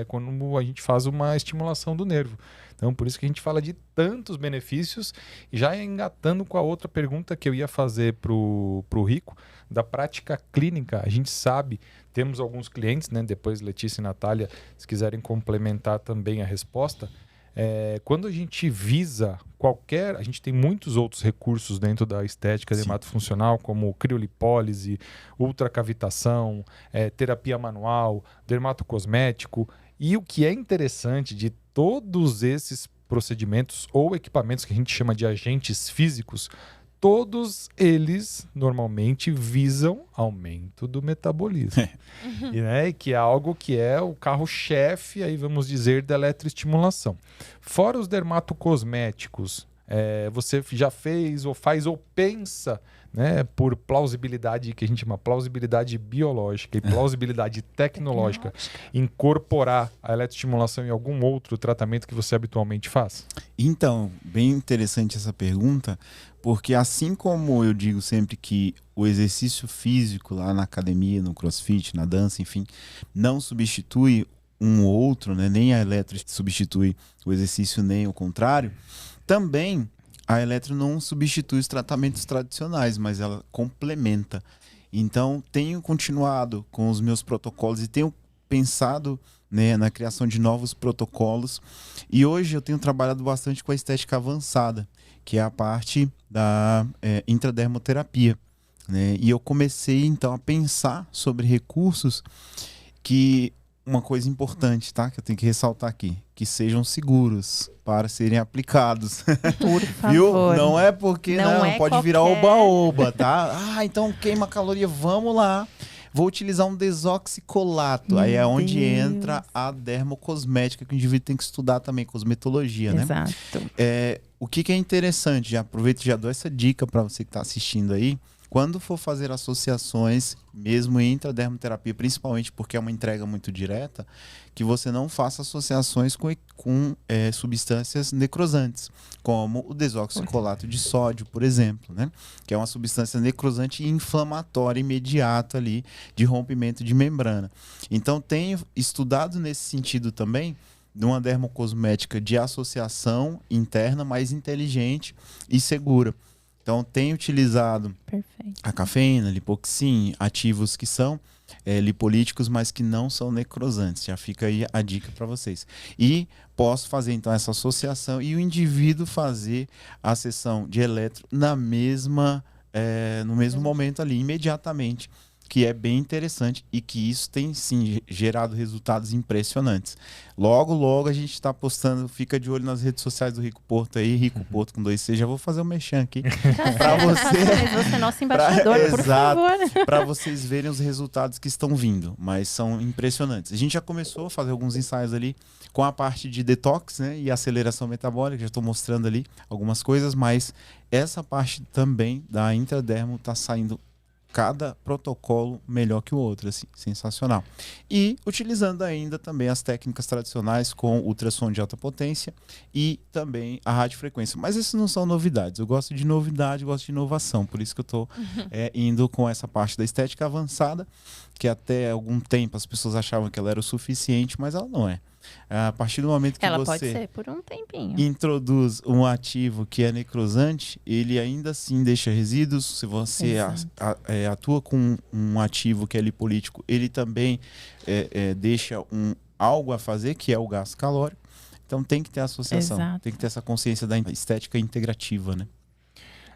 quando a gente faz uma estimulação do nervo. Então, por isso que a gente fala de tantos benefícios. E já engatando com a outra pergunta que eu ia fazer para o Rico, da prática clínica, a gente sabe, temos alguns clientes, né? Depois Letícia e Natália, se quiserem complementar também a resposta, quando a gente visa a gente tem muitos outros recursos dentro da estética dermatofuncional, como criolipólise, ultracavitação, terapia manual, dermatocosmético. E o que é interessante de todos esses procedimentos ou equipamentos que a gente chama de agentes físicos, todos eles normalmente visam aumento do metabolismo. E que é algo que é o carro-chefe, aí vamos dizer, da eletroestimulação. Fora os dermatocosméticos, você já fez ou faz ou pensa, né, por plausibilidade, que a gente chama plausibilidade biológica e plausibilidade tecnológica, incorporar a eletroestimulação em algum outro tratamento que você habitualmente faz? Então, bem interessante essa pergunta, porque assim como eu digo sempre que o exercício físico lá na academia, no crossfit, na dança, enfim, não substitui um ou outro, né? Nem a eletro substitui o exercício, nem o contrário, também a eletro não substitui os tratamentos tradicionais, mas ela complementa. Então, tenho continuado com os meus protocolos e tenho pensado, né, na criação de novos protocolos. E hoje eu tenho trabalhado bastante com a estética avançada, que é a parte da intradermoterapia, né? E eu comecei, então, a pensar sobre recursos que... Uma coisa importante, tá? Que eu tenho que ressaltar aqui. Que sejam seguros para serem aplicados. Por favor. Viu? Não é porque Não é pode virar qualquer- oba-oba, tá? Então queima caloria, vamos lá. Vou utilizar um desoxicolato. Aí é onde entra a dermocosmética, que o indivíduo tem que estudar também, cosmetologia, né? Exato. O que é interessante, já aproveito e já dou essa dica para você que está assistindo aí, quando for fazer associações, mesmo intradermoterapia, principalmente porque é uma entrega muito direta, que você não faça associações com substâncias necrosantes, como o desoxicolato de sódio, por exemplo, né? Que é uma substância necrosante e inflamatória imediata ali, de rompimento de membrana. Então, tenho estudado nesse sentido também, numa dermocosmética de associação interna mais inteligente e segura. Então, tenho utilizado a cafeína, lipoxin, ativos que são lipolíticos, mas que não são necrosantes. Já fica aí a dica para vocês. E posso fazer, então, essa associação e o indivíduo fazer a sessão de eletro no mesmo momento ali, imediatamente, que é bem interessante e que isso tem, sim, gerado resultados impressionantes. Logo a gente está postando, fica de olho nas redes sociais do Rico Porto aí, Rico Porto com 2C, já vou fazer um merchan aqui para Você é nosso embaixador, por favor. Para vocês verem os resultados que estão vindo, mas são impressionantes. A gente já começou a fazer alguns ensaios ali com a parte de detox, né, e aceleração metabólica, já estou mostrando ali algumas coisas, mas essa parte também da intradermo está saindo cada protocolo melhor que o outro, assim, sensacional. E utilizando ainda também as técnicas tradicionais com ultrassom de alta potência e também a radiofrequência. Mas essas não são novidades. Eu gosto de novidade, gosto de inovação. Por isso que eu estou indo com essa parte da estética avançada, que até algum tempo as pessoas achavam que ela era o suficiente, mas ela não é. A partir do momento que ela você pode ser por um tempinho. introduz um ativo que é necrosante, ele ainda assim deixa resíduos. Se você atua com um ativo que é lipolítico, ele também deixa algo a fazer, que é o gasto calórico. Então tem que ter associação, tem que ter essa consciência da estética integrativa, né?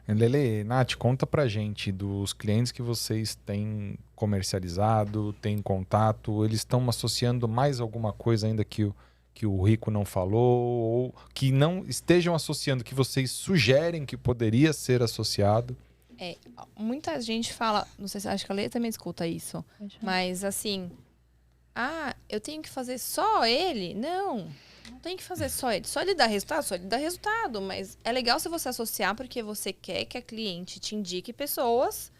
Lele, Nath, conta pra gente dos clientes que vocês têm comercializado, têm contato, eles estão associando mais alguma coisa ainda que o Rico não falou, ou que não estejam associando, que vocês sugerem que poderia ser associado? Muita gente fala, não sei se acho que a Lê também escuta isso, mas assim, eu tenho que fazer só ele? Não tem que fazer só ele. Só ele dá resultado, mas é legal se você associar porque você quer que a cliente te indique pessoas,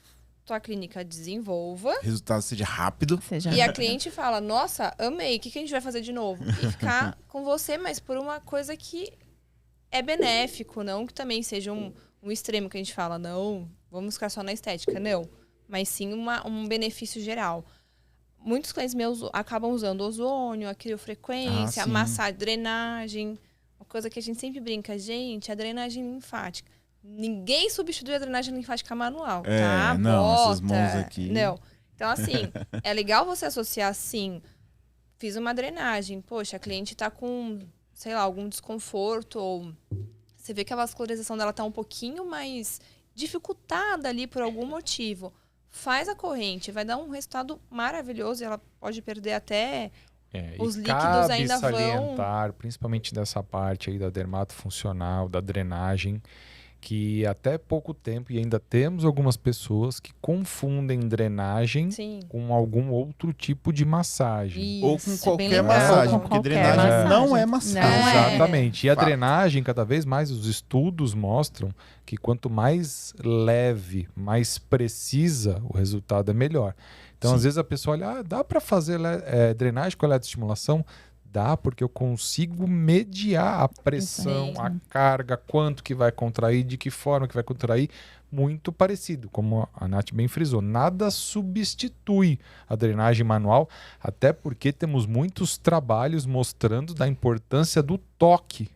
tua clínica desenvolva. O resultado seja rápido. E a cliente fala, nossa, amei, o que a gente vai fazer de novo? E ficar com você, mas por uma coisa que é benéfico, não que também seja um extremo que a gente fala, não, vamos ficar só na estética, não. Mas sim um benefício geral. Muitos clientes meus acabam usando ozônio, a criofrequência, a massagem, drenagem. Uma coisa que a gente sempre brinca, gente, a drenagem linfática. Ninguém substitui a drenagem linfática manual, tá? Não, essas mãos aqui. Não. Então, assim, é legal você associar assim, fiz uma drenagem, poxa, a cliente tá com, sei lá, algum desconforto, ou você vê que a vascularização dela tá um pouquinho mais dificultada ali por algum motivo. Faz a corrente, vai dar um resultado maravilhoso e ela pode perder até os líquidos ainda vão... salientar, principalmente dessa parte aí da dermatofuncional, da drenagem, que até pouco tempo, e ainda temos algumas pessoas que confundem drenagem com algum outro tipo de massagem. Isso, ou com qualquer massagem, porque drenagem não é massagem. Exatamente. E a drenagem, cada vez mais, os estudos mostram que quanto mais leve, mais precisa, o resultado é melhor. Então, às vezes a pessoa olha, dá para fazer drenagem com eletroestimulação? Dá, porque eu consigo mediar a pressão, a carga, quanto que vai contrair, de que forma que vai contrair, muito parecido, como a Nath bem frisou. Nada substitui a drenagem manual, até porque temos muitos trabalhos mostrando da importância do toque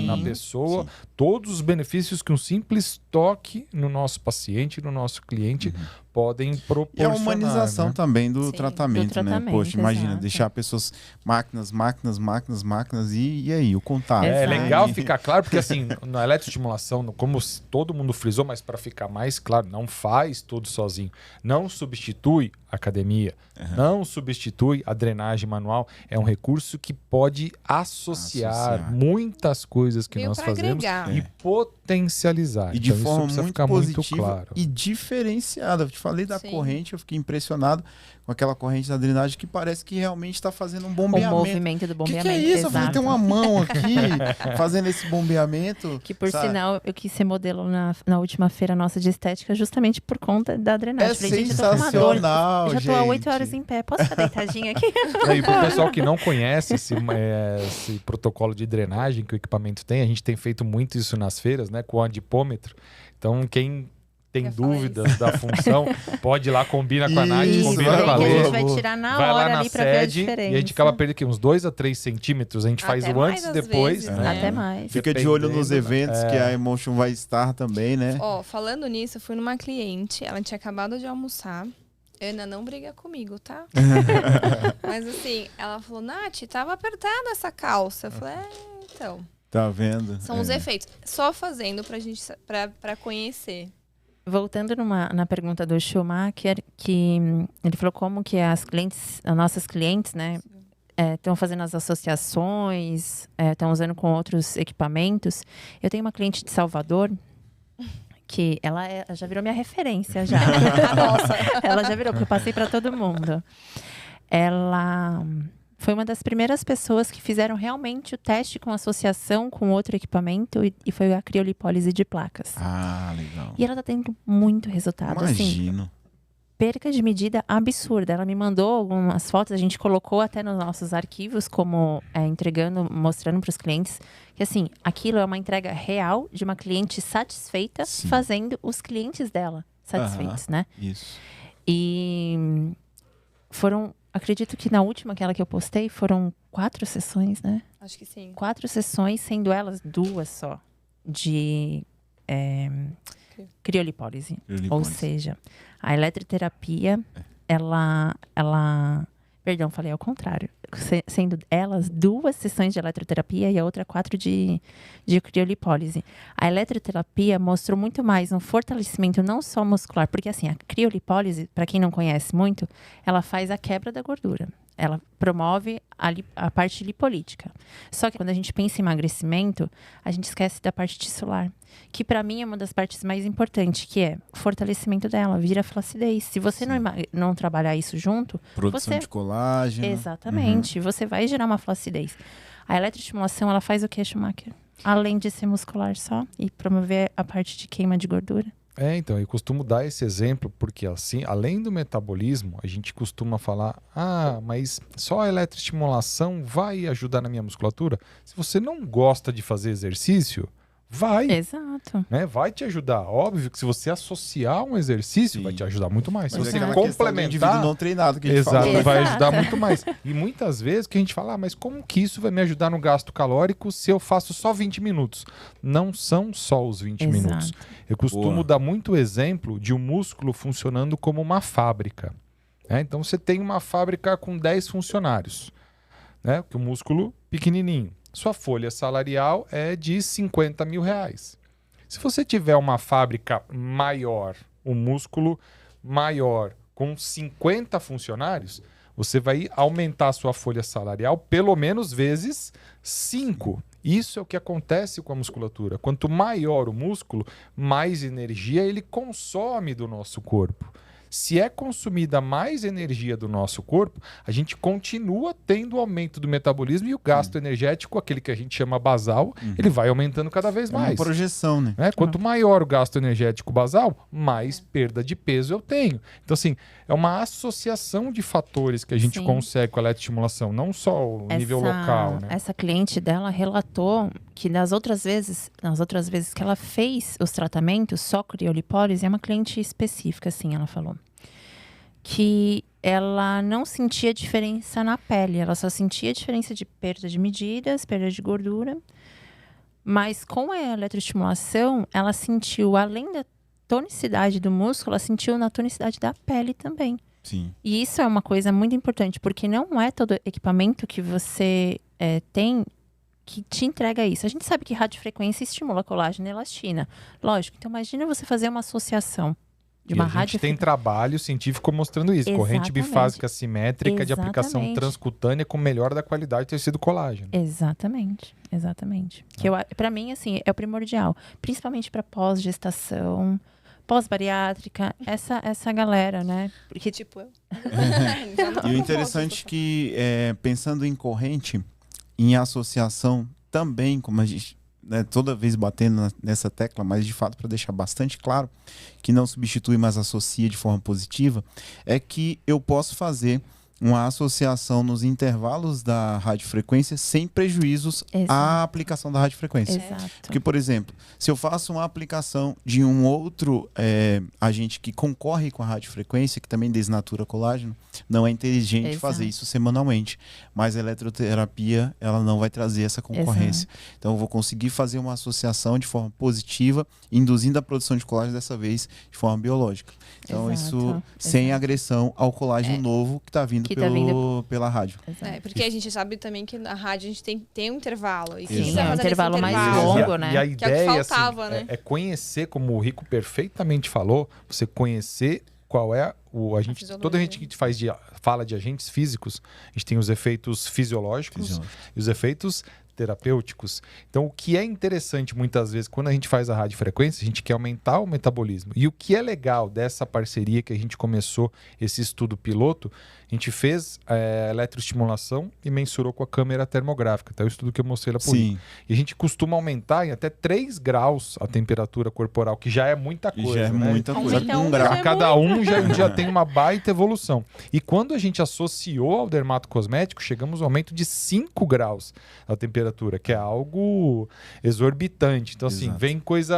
na pessoa, todos os benefícios que um simples toque no nosso paciente, no nosso cliente, podem proporcionar. E a humanização também do tratamento, né? Poxa, imagina, deixar pessoas máquinas, e aí, o contato. É legal ficar claro, porque assim, na eletroestimulação, como todo mundo frisou, mas para ficar mais claro, não faz tudo sozinho. Não substitui academia. Não substitui a drenagem manual. É um recurso que pode associar muitas coisas que Veio nós pra fazemos agregar. e potencializar. E de Então, isso forma precisa muito ficar muito positiva claro. e diferenciada. Eu te falei da Sim. corrente, eu fiquei impressionado com aquela corrente da drenagem que parece que realmente está fazendo um O bombeamento. movimento do O que bombeamento. é isso? Eu falei, exato. tem uma mão aqui fazendo esse bombeamento. Que, por sabe? sinal, eu quis ser modelo na última feira nossa de estética justamente por conta da drenagem. É Falei, gente, eu tô com uma dor. sensacional, Eu já tô há 8 gente. horas em pé. Posso ficar deitadinha aqui? E para o pessoal que não conhece esse protocolo de drenagem que o equipamento tem, a gente tem feito muito isso nas feiras, né, com o adipômetro. Então, quem tem Quer falar dúvidas da função, pode ir lá, combina com a Nath, Isso, combina vai com a lá, que a Lê. gente vai tirar na Vai lá hora na ali pra ver a sede diferença. e a gente acaba perdendo aqui uns 2 a 3 centímetros. A gente faz Até o mais antes e às depois. vezes, né? né? Até mais. Fica de olho nos Dependendo, eventos que a Emotion vai estar também, né? Ó, falando nisso, eu fui numa cliente, ela tinha acabado de almoçar. Ana, não briga comigo, tá? Mas assim, ela falou, Nath, tava apertada essa calça. Eu falei, então. Tá vendo? São os efeitos. Só fazendo pra gente, pra conhecer. Voltando na pergunta do Schumacher, que ele falou como que as nossas clientes, né, estão fazendo as associações, estão usando com outros equipamentos. Eu tenho uma cliente de Salvador que ela já virou minha referência já. Nossa. Ela já virou, porque eu passei para todo mundo. Ela foi uma das primeiras pessoas que fizeram realmente o teste com associação com outro equipamento e foi a criolipólise de placas. Ah, legal. E ela tá tendo muito resultado. Assim, Imagino. perca de medida absurda. Ela me mandou algumas fotos, a gente colocou até nos nossos arquivos, como entregando, mostrando para os clientes, que assim, aquilo é uma entrega real de uma cliente satisfeita, Sim. fazendo os clientes dela satisfeitos, né? Isso. E foram, acredito que na última, aquela que eu postei, foram 4 sessões, né? Acho que sim. 4 sessões, sendo elas 2 só, de criolipólise. Ou seja, a eletroterapia, ela... Perdão, falei ao contrário. Sendo elas 2 sessões de eletroterapia e a outra 4 de criolipólise. A eletroterapia mostrou muito mais um fortalecimento não só muscular, porque assim, a criolipólise, para quem não conhece muito, ela faz a quebra da gordura. Ela promove a parte lipolítica. Só que quando a gente pensa em emagrecimento, a gente esquece da parte tissular, que para mim é uma das partes mais importantes, que é o fortalecimento dela, vira flacidez. Se você não trabalhar isso junto, Produção de colágeno. Exatamente. Você vai gerar uma flacidez. A eletroestimulação, ela faz o que, Schumacher? Além de ser muscular só e promover a parte de queima de gordura. Então, eu costumo dar esse exemplo porque, assim, além do metabolismo, a gente costuma falar, mas só a eletroestimulação vai ajudar na minha musculatura? Se você não gosta de fazer exercício, vai. Exato. Né? Vai te ajudar. Óbvio que se você associar um exercício, Sim. vai te ajudar muito mais. Se Mas você é aquela questão do complementar, indivíduo não treinado que a gente exato, falou. vai Exato. ajudar muito mais. E muitas vezes que a gente fala, mas como que isso vai me ajudar no gasto calórico se eu faço só 20 minutos? Não são só os 20 Exato. minutos. Eu costumo Boa. dar muito exemplo de um músculo funcionando como uma fábrica. Né? Então você tem uma fábrica com 10 funcionários, né? Que o músculo pequenininho. Sua folha salarial é de 50 mil reais. Se você tiver uma fábrica maior, um músculo maior, com 50 funcionários, você vai aumentar a sua folha salarial pelo menos vezes 5. Isso é o que acontece com a musculatura. Quanto maior o músculo, mais energia ele consome do nosso corpo. Se é consumida mais energia do nosso corpo, a gente continua tendo aumento do metabolismo e o gasto energético, aquele que a gente chama basal, ele vai aumentando cada vez É uma mais. projeção, né? Quanto maior o gasto energético basal, mais perda de peso eu tenho. Então, assim, é uma associação de fatores que a gente Sim. consegue com a eletroestimulação, não só o nível local, né? Essa cliente dela relatou que nas outras vezes que ela fez os tratamentos, só criolipólise, é uma cliente específica, assim, ela falou, que ela não sentia diferença na pele, ela só sentia diferença de perda de medidas, perda de gordura, mas com a eletroestimulação, ela sentiu, além da tonicidade do músculo, ela sentiu na tonicidade da pele também. Sim. E isso é uma coisa muito importante, porque não é todo equipamento que você tem que te entrega isso. A gente sabe que radiofrequência estimula colágeno e elastina. Lógico, então imagina você fazer uma associação de uma a gente tem trabalho científico mostrando isso. Corrente bifásica simétrica de aplicação transcutânea com melhora da qualidade do tecido colágeno. Exatamente. Que para mim, assim, é o primordial. Principalmente para pós-gestação, pós-bariátrica, essa galera, né? Porque, tipo, eu. E o interessante é que, pensando em corrente, em associação também, como a gente, né, toda vez batendo nessa tecla, mas de fato para deixar bastante claro que não substitui, mas associa de forma positiva, é que eu posso fazer uma associação nos intervalos da radiofrequência sem prejuízos à aplicação da radiofrequência. Exato. Porque, por exemplo, se eu faço uma aplicação de um outro agente que concorre com a radiofrequência, que também desnatura colágeno, não é inteligente fazer isso semanalmente. Mas a eletroterapia, ela não vai trazer essa concorrência. Então, eu vou conseguir fazer uma associação de forma positiva, induzindo a produção de colágeno, dessa vez, de forma biológica. Então, isso sem agressão ao colágeno novo que está vindo pela rádio. Porque a gente sabe também que na rádio a gente tem um intervalo. E sim, é um intervalo mais longo, né? E a ideia que é o que faltava, né? É conhecer, como o Rico perfeitamente falou, você conhecer qual é toda a gente que fala de agentes físicos, a gente tem os efeitos fisiológicos e os efeitos terapêuticos. Então, o que é interessante muitas vezes quando a gente faz a radiofrequência, a gente quer aumentar o metabolismo. E o que é legal dessa parceria que a gente começou esse estudo piloto, a gente fez eletroestimulação e mensurou com a câmera termográfica. Então, é o estudo que eu mostrei lá por aí. E a gente costuma aumentar em até 3 graus a temperatura corporal, que já é muita coisa. Já é muita coisa. A cada um já tem uma baita evolução. E quando a gente associou ao dermatocosmético, chegamos ao aumento de 5 graus a temperatura, que é algo exorbitante. Então, assim, vem coisa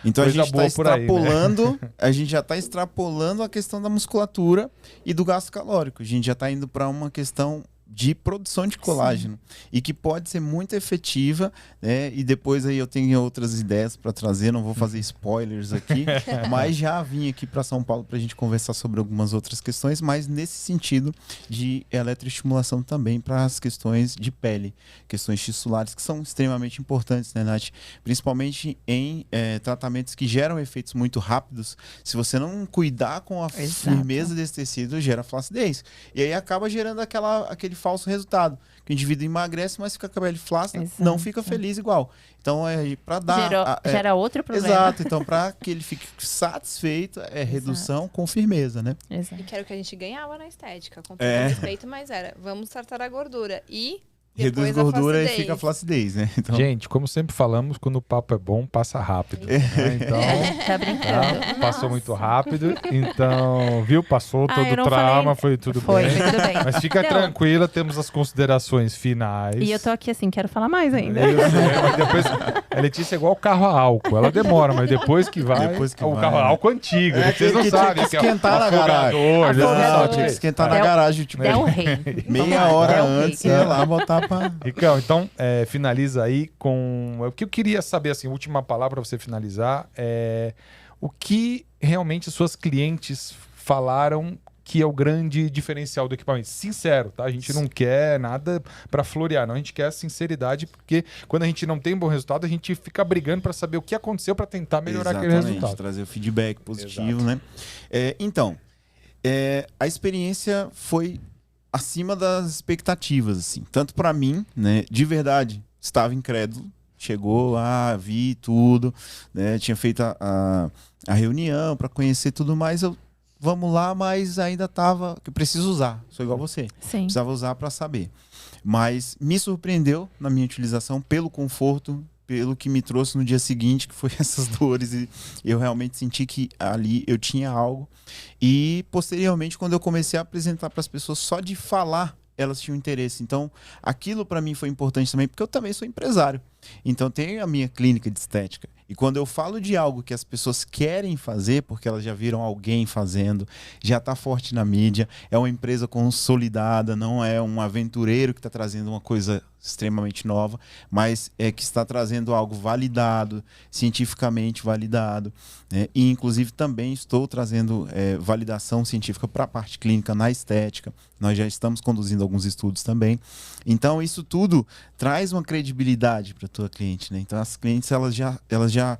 Então, coisa a gente boa está por aí, extrapolando, né? A gente já está extrapolando a questão da musculatura e do gasto calórico. A gente já está indo para uma questão de produção de colágeno e que pode ser muito efetiva, né? E depois aí eu tenho outras ideias para trazer, não vou fazer spoilers aqui, mas já vim aqui para São Paulo para a gente conversar sobre algumas outras questões, mas nesse sentido de eletroestimulação também para as questões de pele, questões tissulares que são extremamente importantes, né, Nath? Principalmente em tratamentos que geram efeitos muito rápidos. Se você não cuidar com a firmeza desse tecido, gera flacidez. E aí acaba gerando aquele falso resultado. Que o indivíduo emagrece, mas fica com a pele flácida, não fica feliz igual. Então, para dar... Gera outro problema. Exato. Então, para que ele fique satisfeito, redução com firmeza, né? E que era o que a gente ganhava na estética. Com todo respeito, mas vamos tratar a gordura. E... reduz gordura e fica a flacidez, né? Então... Gente, como sempre falamos, quando o papo é bom, passa rápido. Né? Então, tá brincando. Passou muito rápido. Então, viu? Passou todo o trauma, foi tudo bem. Mas fica tranquila, temos as considerações finais. E eu tô aqui assim, quero falar mais ainda. Mas depois, a Letícia é igual o carro a álcool. Ela demora, mas depois que vai, o carro a álcool antigo. Vocês não sabem. Tinha que esquentar na garagem. Tinha que esquentar na garagem. Tipo, meia hora antes, ia lá botar. Ricão, então finaliza aí com o que eu queria saber, assim, última palavra para você finalizar, o que realmente suas clientes falaram que é o grande diferencial do equipamento. Sincero, tá? A gente não quer nada para florear, não. A gente quer a sinceridade, porque quando a gente não tem bom resultado, a gente fica brigando para saber o que aconteceu para tentar melhorar aquele resultado. Trazer o feedback positivo, né? Então, a experiência foi acima das expectativas, assim. Tanto para mim, né? De verdade, estava incrédulo. Chegou lá, vi tudo, né? Tinha feito a reunião para conhecer tudo mais. Vamos lá, mas ainda estava... Eu preciso usar, sou igual você. Sim. Precisava usar para saber. Mas me surpreendeu na minha utilização pelo conforto, pelo que me trouxe no dia seguinte, que foi essas dores. E eu realmente senti que ali eu tinha algo. E, posteriormente, quando eu comecei a apresentar para as pessoas, só de falar, elas tinham interesse. Então, aquilo para mim foi importante também, porque eu também sou empresário. Então, tenho a minha clínica de estética. E quando eu falo de algo que as pessoas querem fazer, porque elas já viram alguém fazendo, já está forte na mídia, é uma empresa consolidada, não é um aventureiro que está trazendo uma coisa extremamente nova, mas que está trazendo algo validado, cientificamente validado, né? E inclusive também estou trazendo validação científica para a parte clínica na estética. Nós já estamos conduzindo alguns estudos também. Então isso tudo traz uma credibilidade para a tua cliente, né? Então as clientes elas já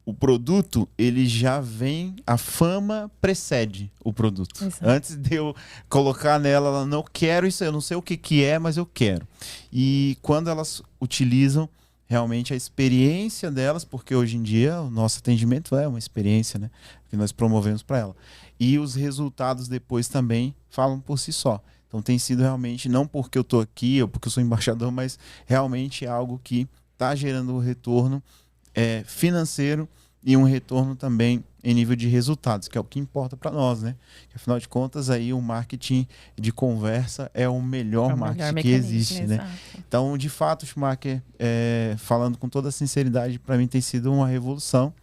o produto, ele já vem, a fama precede o produto. Exato. Antes de eu colocar nela, ela não quero isso, eu não sei o que é, mas eu quero. E quando elas utilizam realmente a experiência delas, porque hoje em dia o nosso atendimento é uma experiência, né, que nós promovemos para ela. E os resultados depois também falam por si só. Então tem sido realmente, não porque eu estou aqui ou porque eu sou embaixador, mas realmente é algo que está gerando um retorno financeiro e um retorno também em nível de resultados, que é o que importa para nós, né? Que, afinal de contas, aí o marketing de conversa é o melhor marketing que existe, né? Então, de fato, Schumacher, falando com toda sinceridade, para mim tem sido uma revolução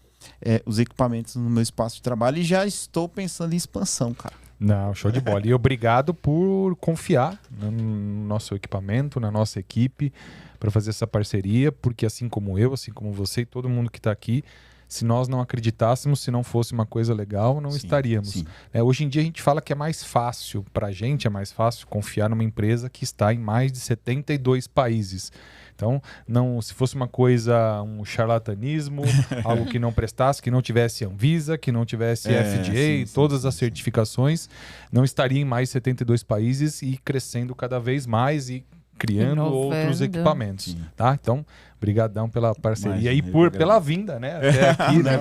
os equipamentos no meu espaço de trabalho e já estou pensando em expansão, cara. Não, show de bola. E obrigado por confiar no nosso equipamento, na nossa equipe, para fazer essa parceria, porque assim como eu, assim como você e todo mundo que está aqui, se nós não acreditássemos, se não fosse uma coisa legal, não estaríamos. Sim. Hoje em dia a gente fala que é mais fácil, para a gente é mais fácil confiar numa empresa que está em mais de 72 países. Então, não, se fosse uma coisa, um charlatanismo, algo que não prestasse, que não tivesse Anvisa, que não tivesse FDA, todas as certificações, não estaria em mais de 72 países e crescendo cada vez mais e criando outros equipamentos, tá? Então, brigadão pela parceria e pela vinda, né? Até aqui, né?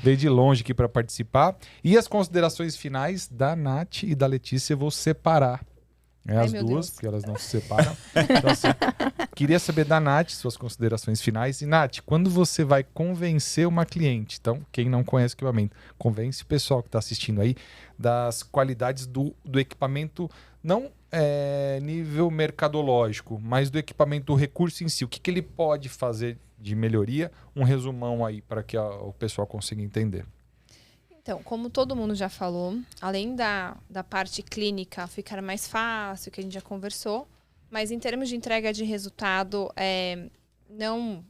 Veio de longe aqui para participar. E as considerações finais da Nath e da Letícia eu vou separar. As duas, porque elas não se separam. Então, assim, queria saber da Nath suas considerações finais. E, Nath, quando você vai convencer uma cliente, então, quem não conhece o equipamento, convence o pessoal que está assistindo aí das qualidades do equipamento, não nível mercadológico, mas do equipamento, do recurso em si. O que ele pode fazer de melhoria? Um resumão aí para que o pessoal consiga entender. Então, como todo mundo já falou, além da parte clínica ficar mais fácil, que a gente já conversou, mas em termos de entrega de resultado, não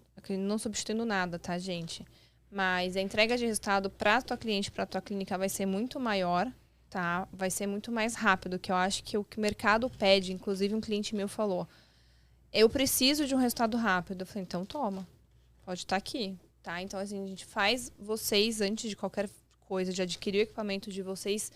substituindo nada, tá, gente? Mas a entrega de resultado para a tua cliente, para a tua clínica vai ser muito maior, tá? Vai ser muito mais rápido, que eu acho que o que o mercado pede, inclusive um cliente meu falou, eu preciso de um resultado rápido. Eu falei, então toma, pode estar aqui, tá? Então, assim, a gente faz vocês, antes de qualquer coisa, de adquirir o equipamento, de vocês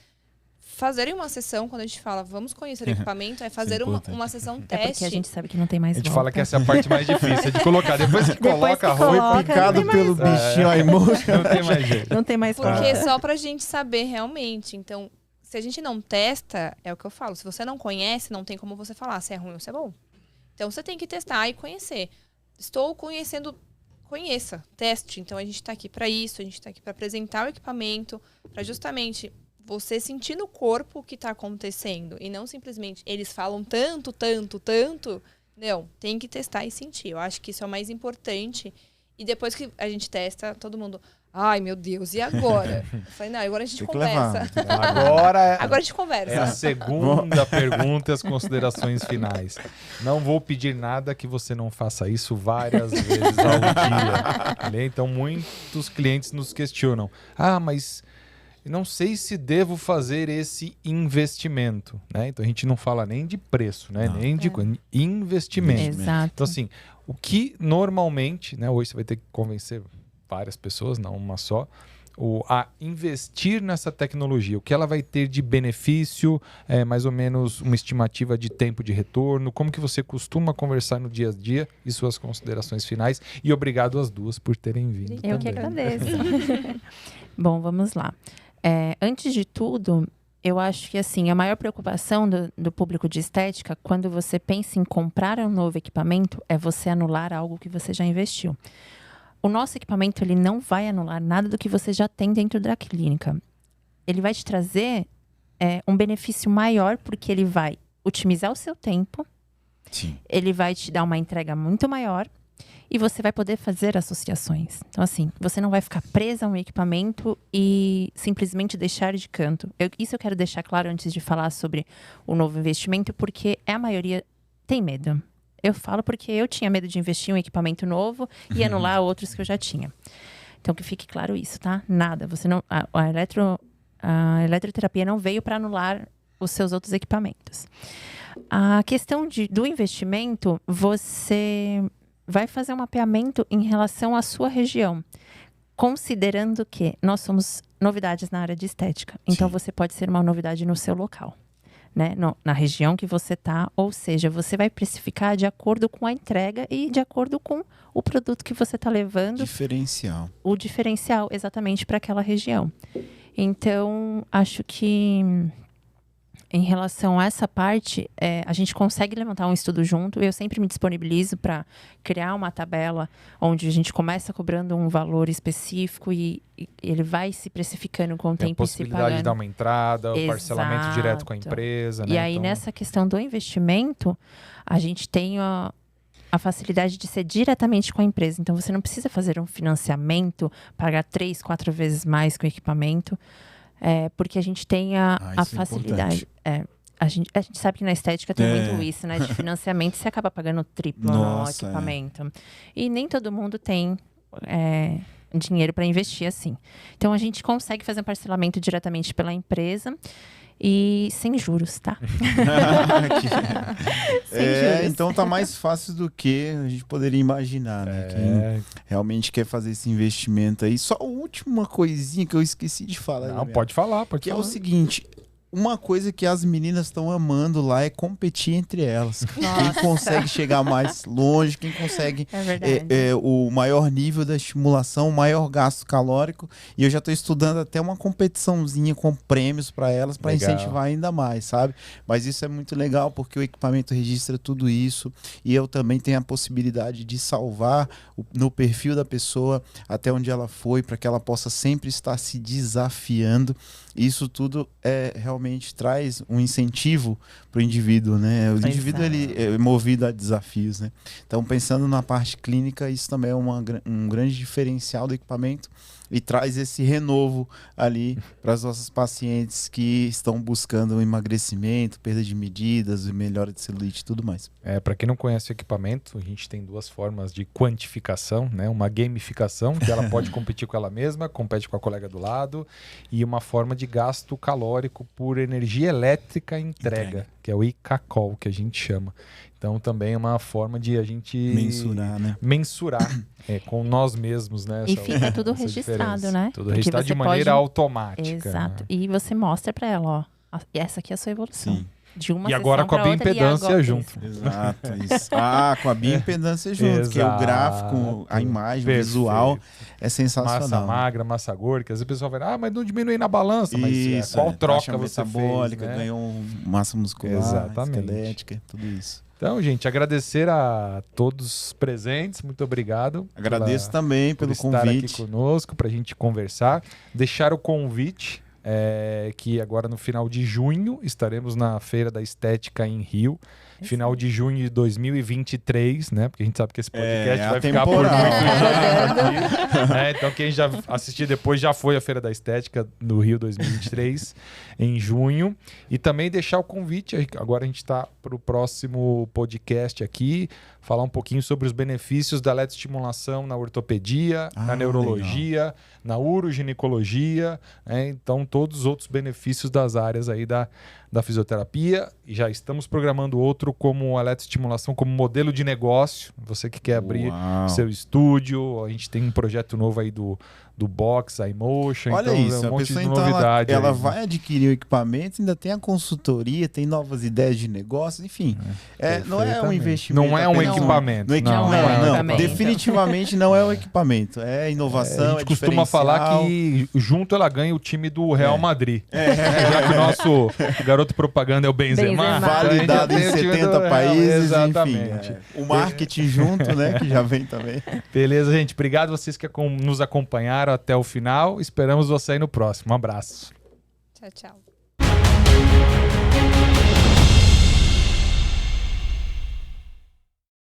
fazerem uma sessão, quando a gente fala, vamos conhecer o equipamento, fazer uma sessão teste. Porque a gente sabe que não tem mais volta. A gente volta. fala que essa é a parte mais difícil, de colocar. Depois que coloca, foi picado pelo bichinho aí, moço. Não tem mais jeito. Não tem mais Porque só pra gente saber realmente. Então, se a gente não testa, é o que eu falo, se você não conhece, não tem como você falar se é ruim ou se é bom. Então, você tem que testar e conhecer. Estou conhecendo... Conheça, teste. Então, a gente está aqui para isso, a gente está aqui para apresentar o equipamento, para justamente você sentir no corpo o que está acontecendo. E não simplesmente, eles falam tanto. Não, tem que testar e sentir. Eu acho que isso é o mais importante. E depois que a gente testa, todo mundo... Ai, meu Deus, e agora? Eu falei, não, agora a gente conversa. Agora a gente conversa. É a segunda pergunta e as considerações finais. Não vou pedir nada que você não faça isso várias vezes ao dia. Então, muitos clientes nos questionam. Mas não sei se devo fazer esse investimento. Né? Então, a gente não fala nem de preço, né? Nem de investimento. Exato. Então, assim, o que normalmente, né? Hoje você vai ter que convencer várias pessoas, não uma só, a investir nessa tecnologia. O que ela vai ter de benefício, mais ou menos uma estimativa de tempo de retorno, como que você costuma conversar no dia a dia e suas considerações finais. E obrigado às duas por terem vindo. Eu que agradeço. Bom, vamos lá. Antes de tudo, eu acho que assim, a maior preocupação do público de estética, quando você pensa em comprar um novo equipamento, é você anular algo que você já investiu. O nosso equipamento, ele não vai anular nada do que você já tem dentro da clínica. Ele vai te trazer um benefício maior, porque ele vai otimizar o seu tempo. Sim. Ele vai te dar uma entrega muito maior e você vai poder fazer associações. Então, assim, você não vai ficar presa a um equipamento e simplesmente deixar de canto. Isso eu quero deixar claro antes de falar sobre o novo investimento, porque a maioria tem medo. Eu falo porque eu tinha medo de investir em um equipamento novo e anular outros que eu já tinha. Então, que fique claro isso, tá? Nada. Você não, a eletroterapia não veio para anular os seus outros equipamentos. A questão do investimento, você vai fazer um mapeamento em relação à sua região. considerando que nós somos novidades na área de estética. Então, Sim. você pode ser uma novidade no seu local, né? Na região que você está. Ou seja, você vai precificar de acordo com a entrega e de acordo com o produto que você está levando. Diferencial. O diferencial, exatamente, para aquela região. Então, acho que em relação a essa parte, a gente consegue levantar um estudo junto. Eu sempre me disponibilizo para criar uma tabela onde a gente começa cobrando um valor específico e ele vai se precificando com o Tem a tempo e se possibilidade de dar pagando. uma entrada, o parcelamento Exato. direto com a empresa. E né? aí, Então, nessa questão do investimento, a gente tem a facilidade de ser diretamente com a empresa. Então, você não precisa fazer um financiamento, pagar 3, 4 vezes mais com o equipamento, porque a gente tem a Isso é facilidade. A gente sabe que na estética tem muito isso, né? De financiamento, você acaba pagando triplo no equipamento. E nem todo mundo tem dinheiro para investir assim. Então, a gente consegue fazer um parcelamento diretamente pela empresa e sem juros, tá? Sem juros. Então tá mais fácil do que a gente poderia imaginar, né? Quem realmente quer fazer esse investimento aí. Só a última coisinha que eu esqueci de falar. Não, pode falar, pode Que falar. é o seguinte, uma coisa que as meninas estão amando lá é competir entre elas. Quem consegue chegar mais longe, quem consegue É verdade. o maior nível da estimulação, o maior gasto calórico. E eu já estou estudando até uma competiçãozinha com prêmios para elas, para Legal. incentivar ainda mais, sabe? Mas isso é muito legal porque o equipamento registra tudo isso e eu também tenho a possibilidade de salvar no perfil da pessoa até onde ela foi, para que ela possa sempre estar se desafiando. Isso tudo realmente traz um incentivo para o indivíduo, né? O indivíduo ele é movido a desafios, né? Então, pensando na parte clínica, isso também é um grande diferencial do equipamento e traz esse renovo ali para as nossas pacientes que estão buscando emagrecimento, perda de medidas, melhora de celulite e tudo mais. Para quem não conhece o equipamento, a gente tem 2 formas de quantificação, né? Uma gamificação, que ela pode competir com ela mesma, compete com a colega do lado, e uma forma de gasto calórico por energia elétrica entrega, que é o ICACOL, que a gente chama. Então também é uma forma de a gente mensurar, né? Mensurar com nós mesmos, né? E fica tudo registrado, diferença. né? Tudo Porque registrado você de maneira pode- automática. Exato. né? E você mostra para ela, ó, essa aqui é a sua evolução. Sim. De uma E agora sessão com a pra outra, e bioimpedância agora- junto. Exato, isso. Com a bioimpedância junto, que é o Exato. gráfico, a imagem, o Perfeito. visual é Massa sensacional. magra, massa gorda, que às vezes o pessoal vai, mas não diminui na balança, mas Isso, qual troca taxa você metabólica, fez, né? ganhou massa muscular, Exatamente. esquelética, tudo isso. Então, gente, agradecer a todos presentes, muito obrigado. Agradeço também por pelo estar convite. aqui conosco para a gente conversar. Deixar o convite que agora no final de junho estaremos na Feira da Estética em Rio. Final de junho de 2023, né? Porque a gente sabe que esse podcast vai ficar por atemporal. muitos anos aqui. né? Então, quem já assistir depois já foi à Feira da Estética no Rio 2023, em junho. E também deixar o convite, agora a gente está para o próximo podcast aqui, falar um pouquinho sobre os benefícios da eletroestimulação na ortopedia, na neurologia, na uroginecologia, né? Então todos os outros benefícios das áreas aí da fisioterapia. E já estamos programando outro como eletroestimulação, como modelo de negócio. Você que quer abrir seu estúdio, a gente tem um projeto novo aí do Box, a Emotion. Olha então, isso, um a monte pessoa de então novidade. ela aí, vai adquirir o equipamento, ainda tem a consultoria, tem novas ideias de negócio, enfim. Não é um Perfeitamente. investimento. Não é um apenas equipamento. No equipamento. Não é um equipamento. Definitivamente não é um equipamento. É inovação, a gente costuma falar que junto ela ganha o time do Real Madrid. Já que o nosso garoto propaganda é o Benzema. Benzema. validado em a gente já tem o time 70 do Real, países, exatamente. enfim. O marketing junto, né, que já vem também. Beleza, gente. Obrigado vocês que nos acompanharam até o final. Esperamos você aí no próximo. Um abraço. Tchau, tchau.